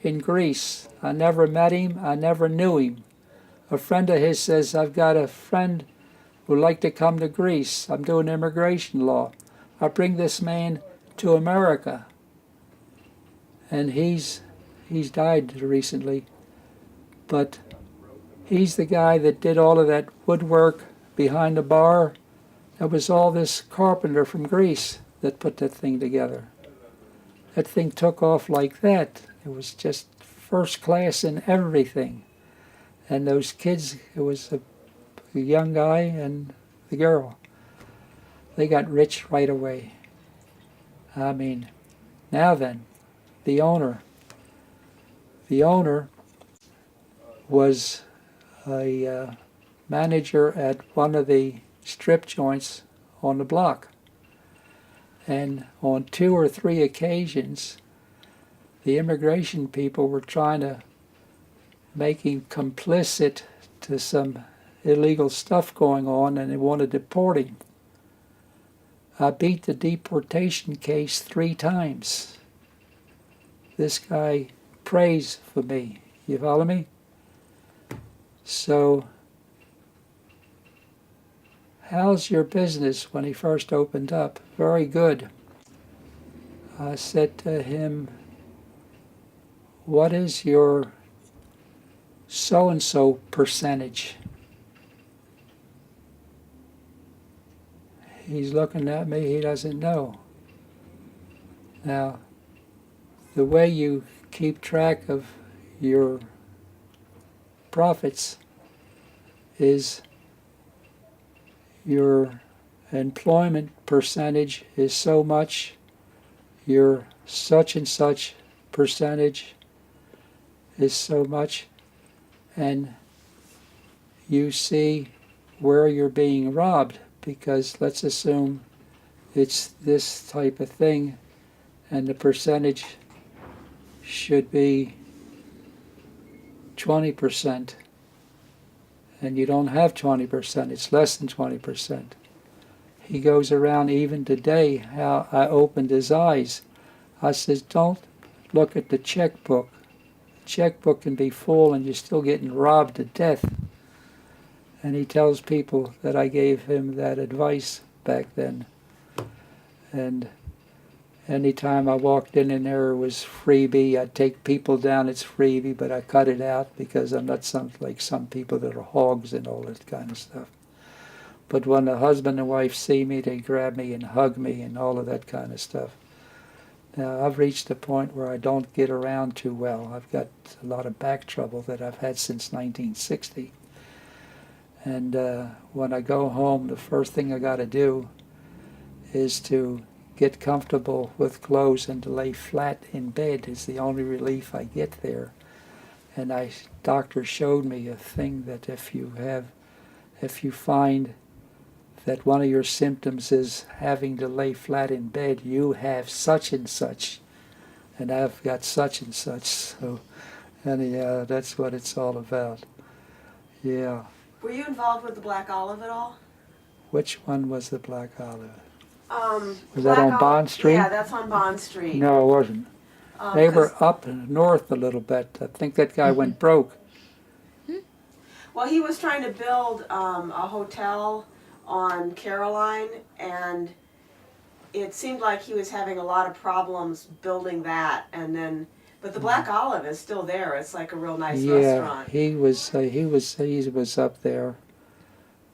in Greece. I never met him, I never knew him a friend of his says, I've got a friend who'd like to come to Greece. I'm doing immigration law. I'll bring this man to America. And he's died recently, but he's the guy that did all of that woodwork behind the bar. There was all this carpenter from Greece that put that thing together. That thing took off like that. It was just first class in everything. And those kids, it was a young guy and the girl. They got rich right away. I mean, now then, the owner was a manager at one of the strip joints on the block. And on 2 or 3 occasions, the immigration people were trying to make him complicit to some illegal stuff going on, and they wanted to deport him. I beat the deportation case 3 times. This guy prays for me. You follow me? So, how's your business when he first opened up? Very good. I said to him, what is your so-and-so percentage? He's looking at me, he doesn't know. Now, the way you keep track of your profits is your employment percentage is so much, your such and such percentage is so much, and you see where you're being robbed, because let's assume it's this type of thing and the percentage should be 20%, and you don't have 20%, it's less than 20%. He goes around even today, how I opened his eyes. I says, don't look at the checkbook. The checkbook can be full and you're still getting robbed to death. And he tells people that I gave him that advice back then. And anytime I walked in and there was freebie, I'd take people down, it's freebie, but I cut it out because I'm not like some people that are hogs and all that kind of stuff. But when the husband and wife see me, they grab me and hug me and all of that kind of stuff. Now, I've reached a point where I don't get around too well. I've got a lot of back trouble that I've had since 1960. And when I go home, the first thing I got to do is to get comfortable with clothes and to lay flat in bed is the only relief I get there. And doctor showed me a thing that if you find that one of your symptoms is having to lay flat in bed, you have such and such, and I've got such and such. So anyhow, that's what it's all about. Yeah. Were you involved with the Black Olive at all? Which one was the Black Olive? Was Black that on Bond Street? Yeah, that's on Bond Street. No, it wasn't. They were up north a little bit. I think that guy went broke. Well, he was trying to build a hotel on Caroline, and it seemed like he was having a lot of problems building that. And then, but the Black Olive is still there. It's like a real nice restaurant. Yeah, he was up there,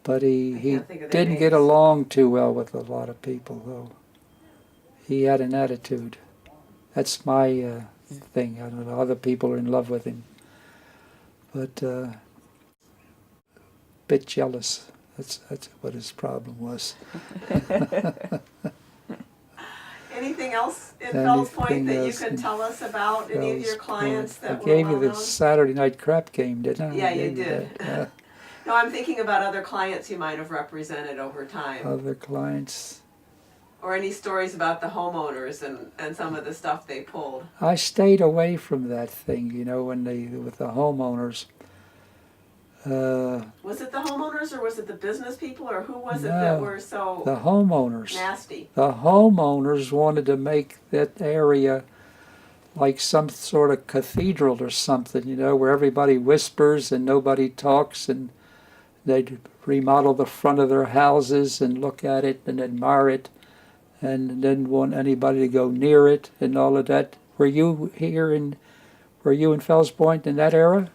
but he didn't names. get along too well with a lot of people, though. He had an attitude. That's my thing. I don't know. Other people are in love with him, but bit jealous. That's what his problem was. Anything else in Fells Point that you can tell us about any of your clients that were I gave you well-known? the Saturday night crap game, didn't I? Yeah, you did. No, I'm thinking about other clients you might have represented over time. Other clients. Or any stories about the homeowners and some of the stuff they pulled. I stayed away from that thing, with the homeowners. Was it the homeowners or was it the business people or who was it that were so the homeowners. nasty? The homeowners wanted to make that area like some sort of cathedral or something, you know, where everybody whispers and nobody talks, and they'd remodel the front of their houses and look at it and admire it and didn't want anybody to go near it and all of that. Were you in Fells Point in that era?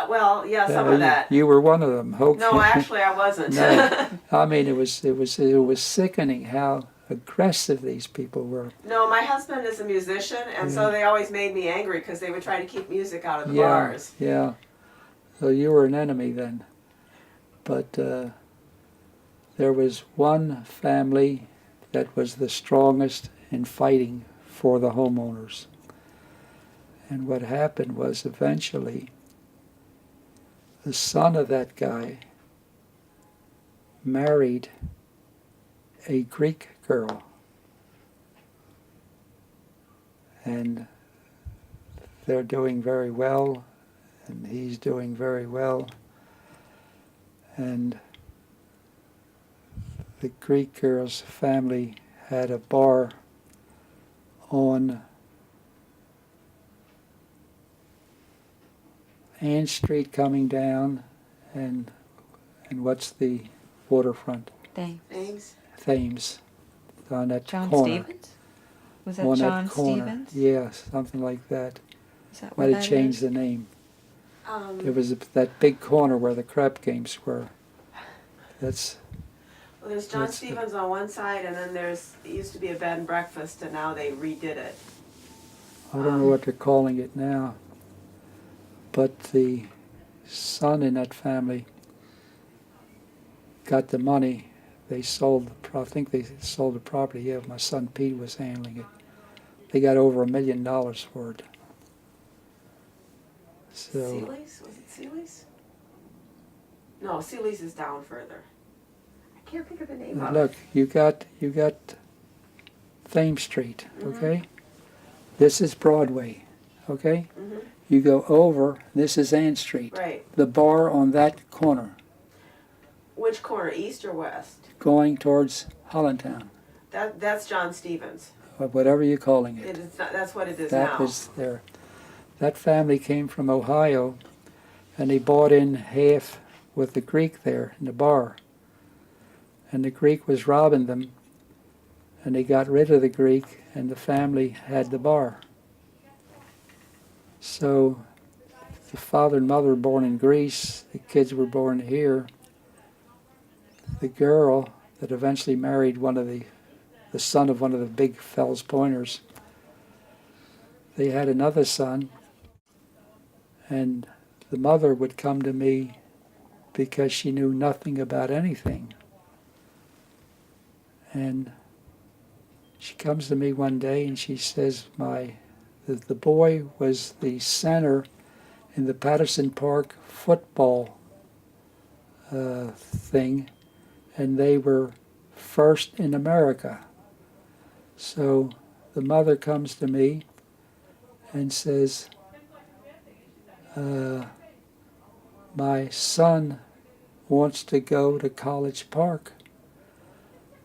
Well, yeah, some of that. You were one of them. Okay. No, actually, I wasn't. No. I mean, it was sickening how aggressive these people were. No, my husband is a musician, and so they always made me angry because they would try to keep music out of the bars. Yeah. So you were an enemy then. But there was one family that was the strongest in fighting for the homeowners. And what happened was eventually the son of that guy married a Greek girl. And they're doing very well, and he's doing very well. And the Greek girl's family had a bar on Ann Street coming down, and what's the waterfront? Thames. On that John corner. Stevens? Was that On John that corner. Stevens? Yeah, something like that. Is that Might what have that changed is? the name. There was that big corner where the crap games were. That's. Well, there's John Stevens on one side, and then it used to be a bed and breakfast, and now they redid it. I don't know what they're calling it now. But the son in that family got the money. They sold, I think they sold the property. Yeah, my son Pete was handling it. They got over $1 million for it. So. Sealy's? Was it Sealy's? No, Sealy's is down further. I can't think of the name of it. Look, you got Thames Street, okay? This is Broadway, okay? You go over, this is Ann Street. Right. The bar on that corner. Which corner, east or west? Going towards Hollandtown. That's John Stevens. Or whatever you're calling it. It is not, that's what it is That now. was there. That family came from Ohio, and they bought in half with the Greek there in the bar. And the Greek was robbing them, and they got rid of the Greek, and the family had the bar. So the father and mother were born in Greece, the kids were born here. The girl that eventually married the son of one of the big Fells Pointers, they had another son, and the mother would come to me because she knew nothing about anything. And she comes to me one day and she says, the boy was the center in the Patterson Park football thing, and they were first in America. So the mother comes to me and says, my son wants to go to College Park.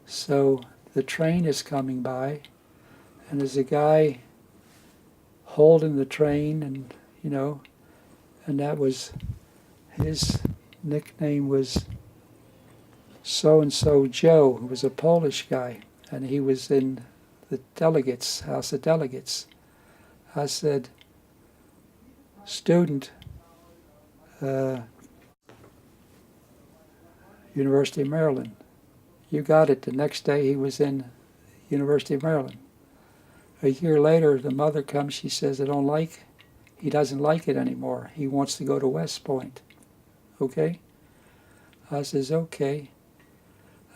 So the train is coming by, and there's a guy holding the train, and and that was his nickname was so-and-so Joe, who was a Polish guy, and he was in the delegates, House of Delegates. I said, student, University of Maryland. You got it. The next day he was in University of Maryland. A year later, the mother comes, she says, he doesn't like it anymore. He wants to go to West Point. Okay? I says, okay.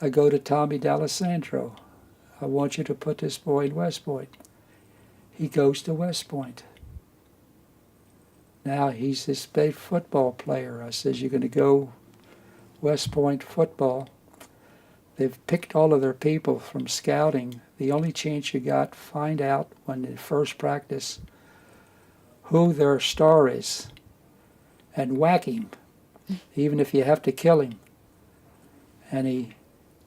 I go to Tommy D'Alessandro. I want you to put this boy in West Point. He goes to West Point. Now he's this big football player. I says, you're going to go West Point football. They've picked all of their people from scouting. The only chance you got, find out when they first practice who their star is and whack him, even if you have to kill him. And he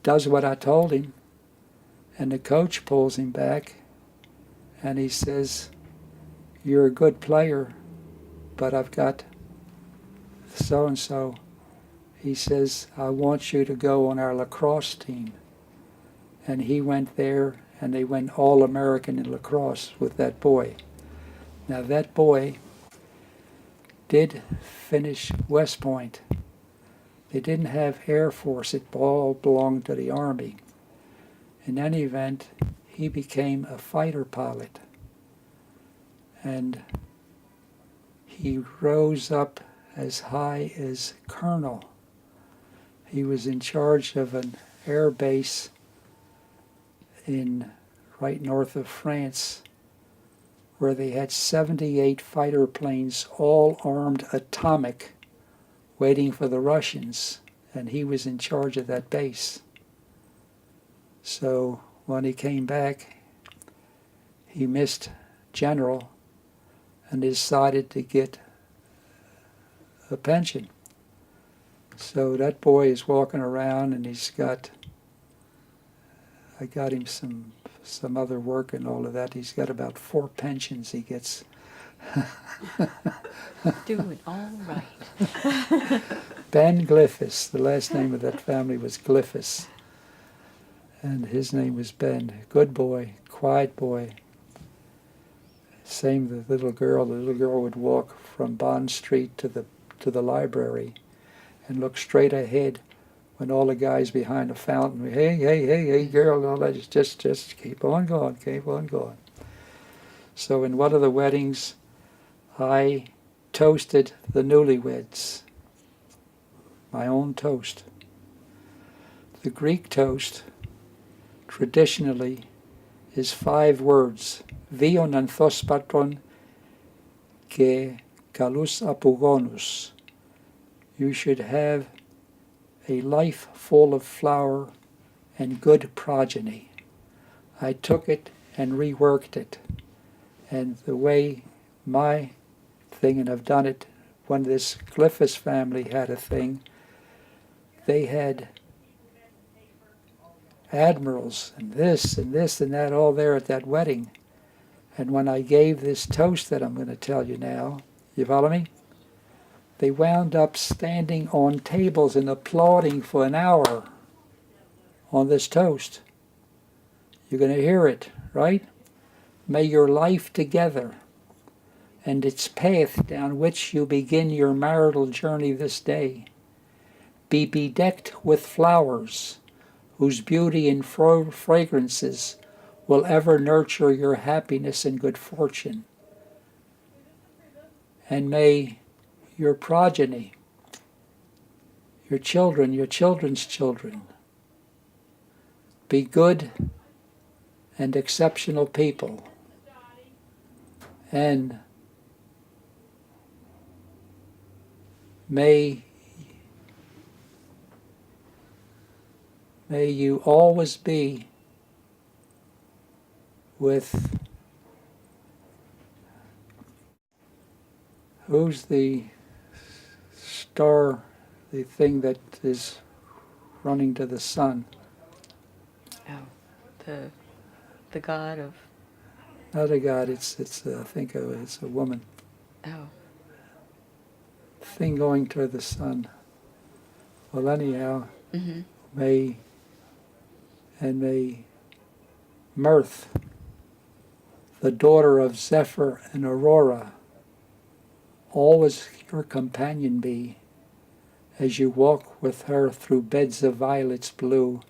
does what I told him, and the coach pulls him back, and he says, you're a good player, but I've got so-and-so. He says, I want you to go on our lacrosse team. And he went there, and they went All-American in lacrosse with that boy. Now that boy did finish West Point. They didn't have Air Force, it all belonged to the Army. In any event, he became a fighter pilot. And he rose up as high as colonel. He was in charge of an air base in right north of France, where they had 78 fighter planes, all armed atomic, waiting for the Russians, and he was in charge of that base. So when he came back, he missed general and decided to get a pension. So that boy is walking around, and I got him some other work and all of that. He's got about 4 pensions he gets. Doing all right. Ben Glyphis, the last name of that family was Glyphis. And his name was Ben. Good boy, quiet boy. Same the little girl. The little girl would walk from Bond Street to the library and look straight ahead when all the guys behind the fountain, hey, girl, and all that, just keep on going, keep on going. So in one of the weddings, I toasted the newlyweds, my own toast. The Greek toast, traditionally, is 5 words. Vion anthos patron ke kalous apogonus. You should have a life full of flower and good progeny. I took it and reworked it. And the way my thing, and I've done it, when this Glyphis family had a thing, they had admirals and this and this and that all there at that wedding. And when I gave this toast that I'm going to tell you now, you follow me? They wound up standing on tables and applauding for an hour on this toast. You're going to hear it, right? May your life together and its path down which you begin your marital journey this day be bedecked with flowers whose beauty and fragrances will ever nurture your happiness and good fortune. And may your progeny, your children, your children's children, be good and exceptional people. And may you always be with, who's the star, the thing that is running to the sun? Oh, the god of... Not a god, I think it's a woman. Oh. Thing going toward the sun. Well, anyhow, may Mirth, the daughter of Zephyr and Aurora, always your companion be, as you walk with her through beds of violets blue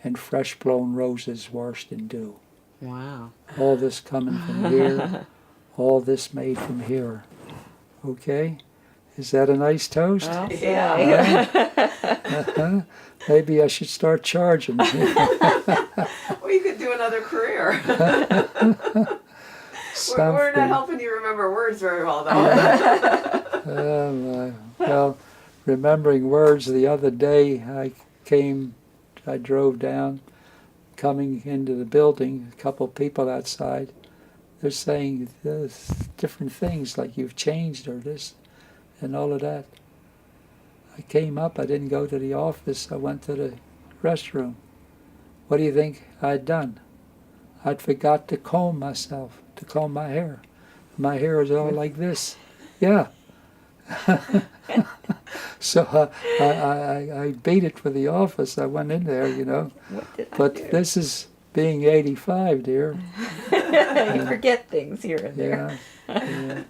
and fresh-blown roses washed in dew. Wow. All this coming from here, all this made from here. Okay? Is that a nice toast? Well, yeah. Maybe I should start charging. Well, you could do another career. We're not helping you remember words very well, though. Well, remembering words, the other day I drove down, coming into the building, a couple of people outside, they're saying different things like you've changed or this and all of that. I came up, I didn't go to the office, I went to the restroom. What do you think I'd done? I'd forgot to comb myself, to comb my hair. My hair is all like this. Yeah. So I beat it for the office. I went in there, you know. What did I But do? this is being 85, dear. You forget things here and there. Yeah.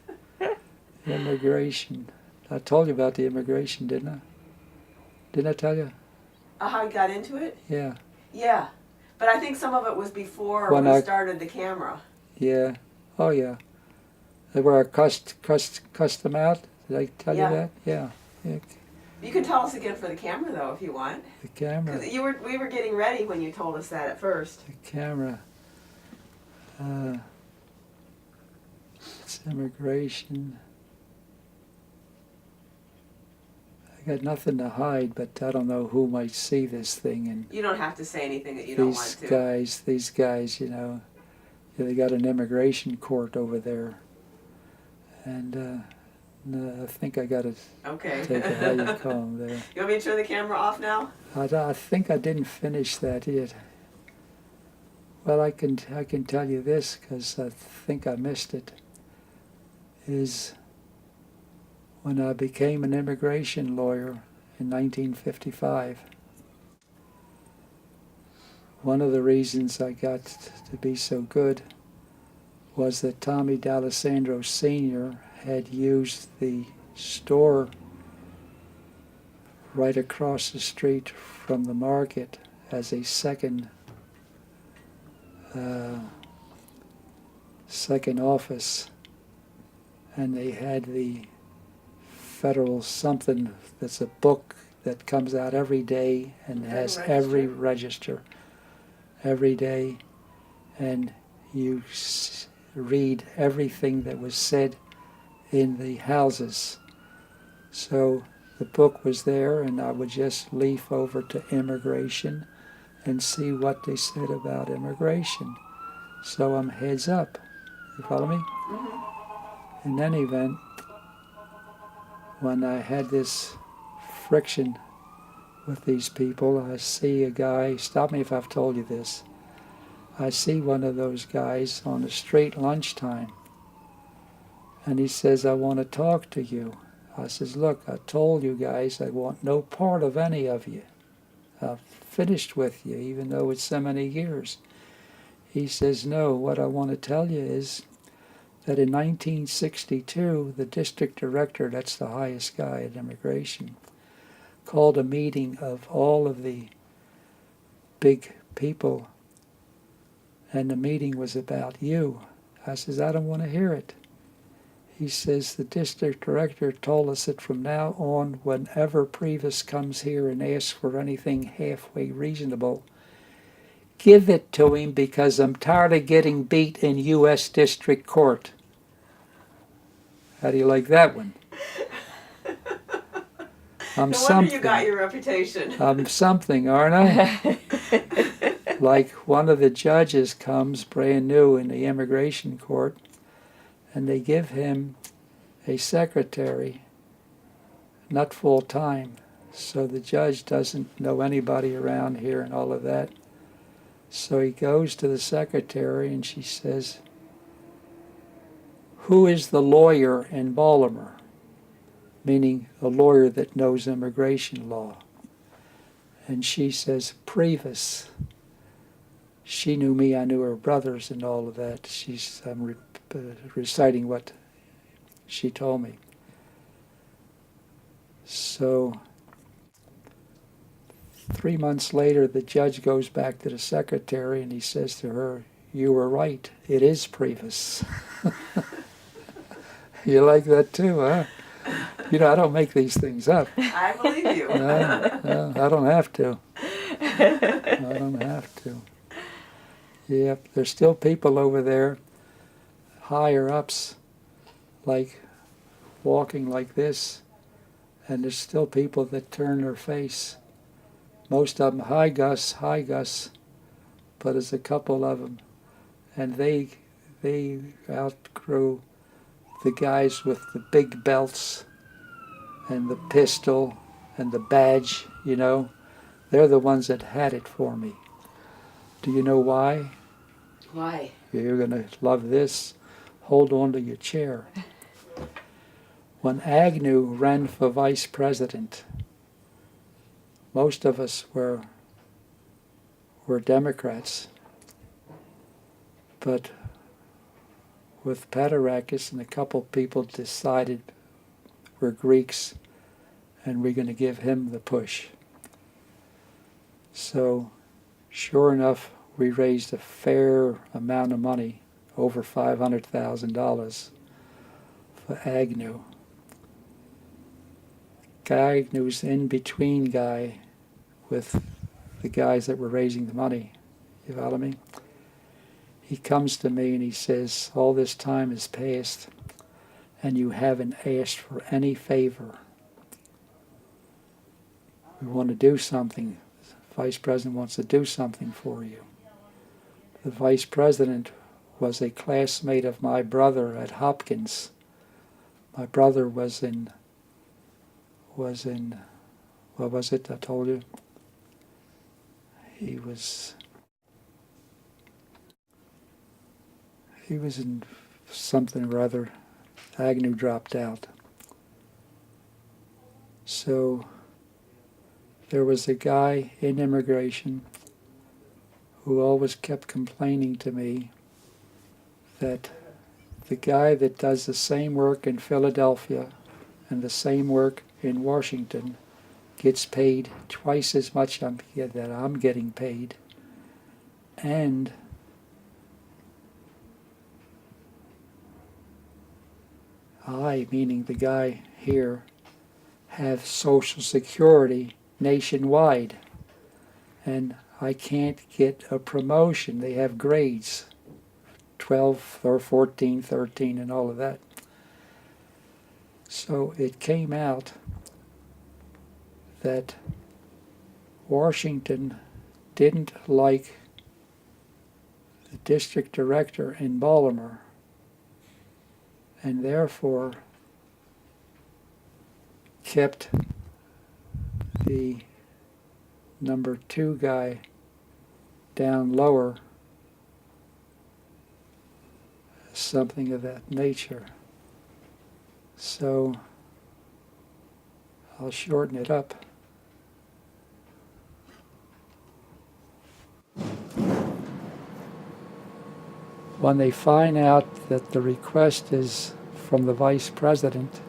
Immigration. I told you about the immigration, didn't I? Didn't I tell you? How you got into it? Yeah. Yeah. But I think some of it was before When we I- started the camera. Yeah. Oh, yeah. Where I cussed them out. Did I tell Yeah. you that? Yeah. You can tell us again for the camera, though, if you want. The camera. 'Cause we were getting ready when you told us that at first. The camera. It's immigration. I got nothing to hide, but I don't know who might see this thing. And You don't have to say anything that you don't want to. These guys, you know, they got an immigration court over there, and no, I think I got to Okay. take it. How you call them there? You want me to turn the camera off now? I think I didn't finish that yet. Well, I can tell you this because I think I missed it. Is when I became an immigration lawyer in 1955. One of the reasons I got to be so good was that Tommy D'Alessandro Sr. had used the store right across the street from the market as a second office, and they had the federal something that's a book that comes out every day and has every register every day, and you read everything that was said in the houses. So the book was there, and I would just leaf over to immigration and see what they said about immigration. So I'm heads up. You follow me? Mm-hmm. In any event, when I had this friction with these people, I see a guy, stop me if I've told you this, I see one of those guys on the street lunchtime, and he says, I want to talk to you. I says, look, I told you guys I want no part of any of you. I've finished with you, even though it's so many years. He says, no, what I want to tell you is that in 1962, the district director, that's the highest guy at immigration, called a meeting of all of the big people, and the meeting was about you. I says, I don't want to hear it. He says, the district director told us that from now on, whenever Prevas comes here and asks for anything halfway reasonable, give it to him because I'm tired of getting beat in U.S. District Court. How do you like that one? I'm No something. wonder you got your reputation. I'm something, aren't I? Like one of the judges comes brand new in the immigration court, and they give him a secretary, not full time, so the judge doesn't know anybody around here and all of that. So he goes to the secretary and she says, who is the lawyer in Baltimore? Meaning a lawyer that knows immigration law. And she says, Prevas. She knew me, I knew her brothers and all of that. I'm reciting what she told me. So 3 months later, the judge goes back to the secretary and he says to her, you were right, it is Prevas. You like that too, huh? You know, I don't make these things up. I believe you. No, I don't have to. I don't have to. Yep, there's still people over there, higher ups, like walking like this, and there's still people that turn their face. Most of them, hi Gus, but there's a couple of them, and they outgrew the guys with the big belts and the pistol and the badge, you know. They're the ones that had it for me. Do you know why? Why? You're going to love this. hold on to your chair. When Agnew ran for vice president, most of us were Democrats, but with Paterakis and a couple people decided we're Greeks and we're going to give him the push. So sure enough, we raised a fair amount of money, over $500,000 for Agnew. Agnew's in-between guy with the guys that were raising the money. You follow me? He comes to me and he says, all this time has passed and you haven't asked for any favor. We want to do something. The vice president wants to do something for you. The vice president was a classmate of my brother at Hopkins. My brother was in what was it I told you? He was in something or other. Agnew dropped out. So there was a guy in immigration who always kept complaining to me that the guy that does the same work in Philadelphia and the same work in Washington gets paid twice as much that I'm getting paid, and I, meaning the guy here, have Social Security nationwide, and I can't get a promotion. They have grades, 12 or 14, 13, and all of that. So it came out that Washington didn't like the district director in Baltimore, and therefore kept the number 2 guy down lower, something of that nature. So I'll shorten it up. When they find out that the request is from the vice president,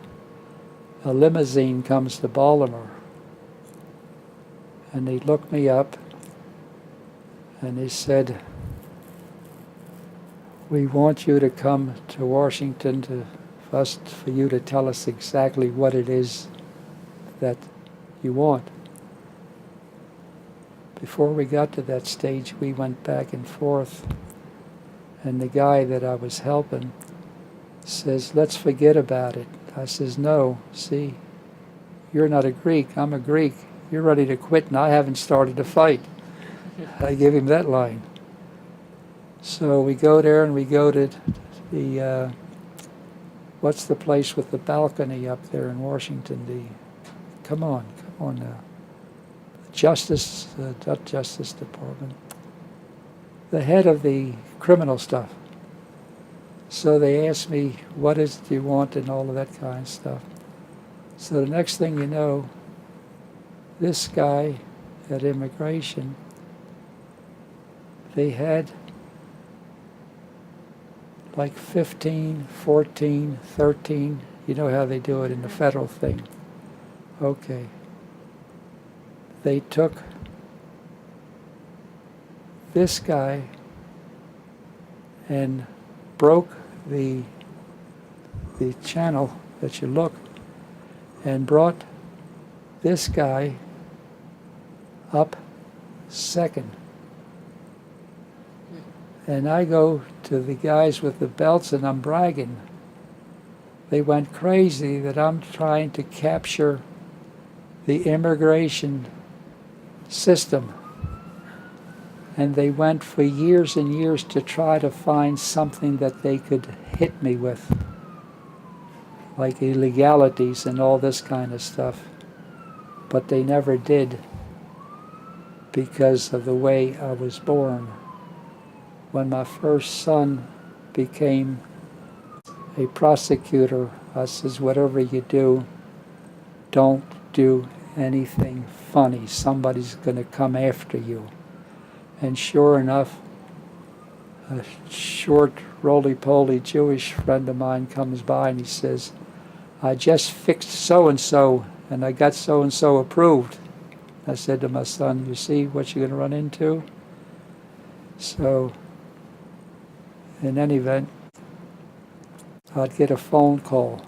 a limousine comes to Baltimore, and they looked me up and they said, we want you to come to Washington for you to tell us exactly what it is that you want. Before we got to that stage, we went back and forth, and the guy that I was helping says, let's forget about it. I says, no, see, you're not a Greek, I'm a Greek. You're ready to quit and I haven't started to fight. I give him that line. So we go there and we go to the, what's the place with the balcony up there in Washington? Come on now. Not Justice Department. The head of the criminal stuff. So they asked me, what is it you want and all of that kind of stuff. So the next thing you know, this guy at immigration, they had like 15, 14, 13, you know how they do it in the federal thing. Okay. They took this guy and broke the channel that you look and brought this guy up second. And I go to the guys with the belts and I'm bragging. They went crazy that I'm trying to capture the immigration system. And they went for years and years to try to find something that they could hit me with, like illegalities and all this kind of stuff. But they never did because of the way I was born. When my first son became a prosecutor. I says, whatever you do, don't do anything funny. Somebody's going to come after you. And sure enough, a short, roly-poly Jewish friend of mine comes by and he says, I just fixed so-and-so and I got so-and-so approved. I said to my son, you see what you're going to run into? So, in any event, I'd get a phone call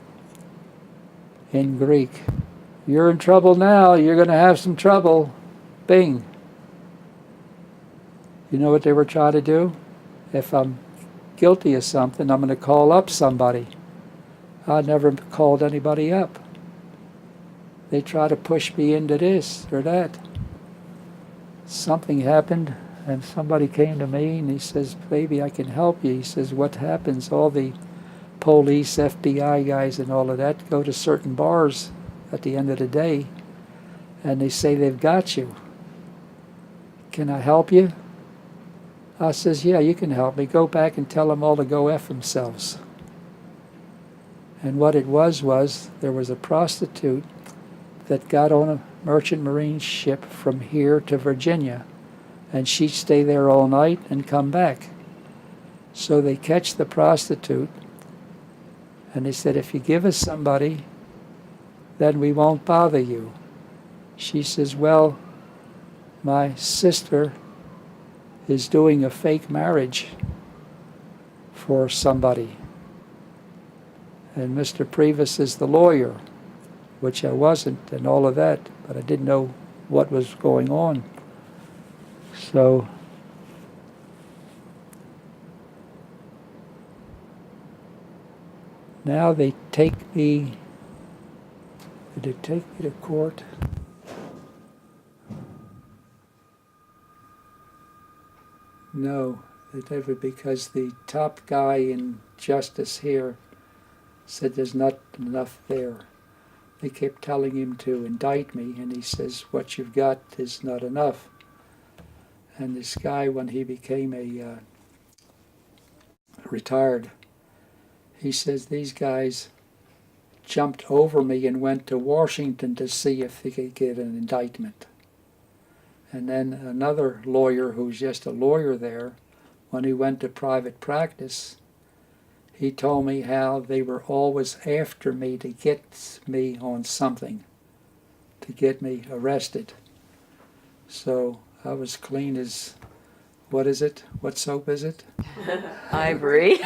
in Greek. You're in trouble now. You're going to have some trouble. Bing. You know what they were trying to do? If I'm guilty of something, I'm going to call up somebody. I never called anybody up. They try to push me into this or that. Something happened, and somebody came to me, and he says, baby, I can help you. He says, what happens? All the police, FBI guys, and all of that go to certain bars at the end of the day, and they say they've got you. Can I help you? I says, yeah, you can help me. Go back and tell them all to go F themselves. And what it was there was a prostitute that got on a merchant marine ship from here to Virginia, and she'd stay there all night and come back. So they catch the prostitute, and they said, if you give us somebody, then we won't bother you. She says, well, my sister is doing a fake marriage for somebody. And Mr. Prevas is the lawyer, which I wasn't, and all of that, but I didn't know what was going on. So now they take me, did they take me to court? No, they never, because the top guy in justice here said there's not enough there. They kept telling him to indict me, and he says, what you've got is not enough. And this guy, when he became a retired, he says these guys jumped over me and went to Washington to see if they could get an indictment. And then another lawyer who's just a lawyer there, when he went to private practice, he told me how they were always after me to get me on something, to get me arrested. So I was clean as, what is it? What soap is it? Ivory.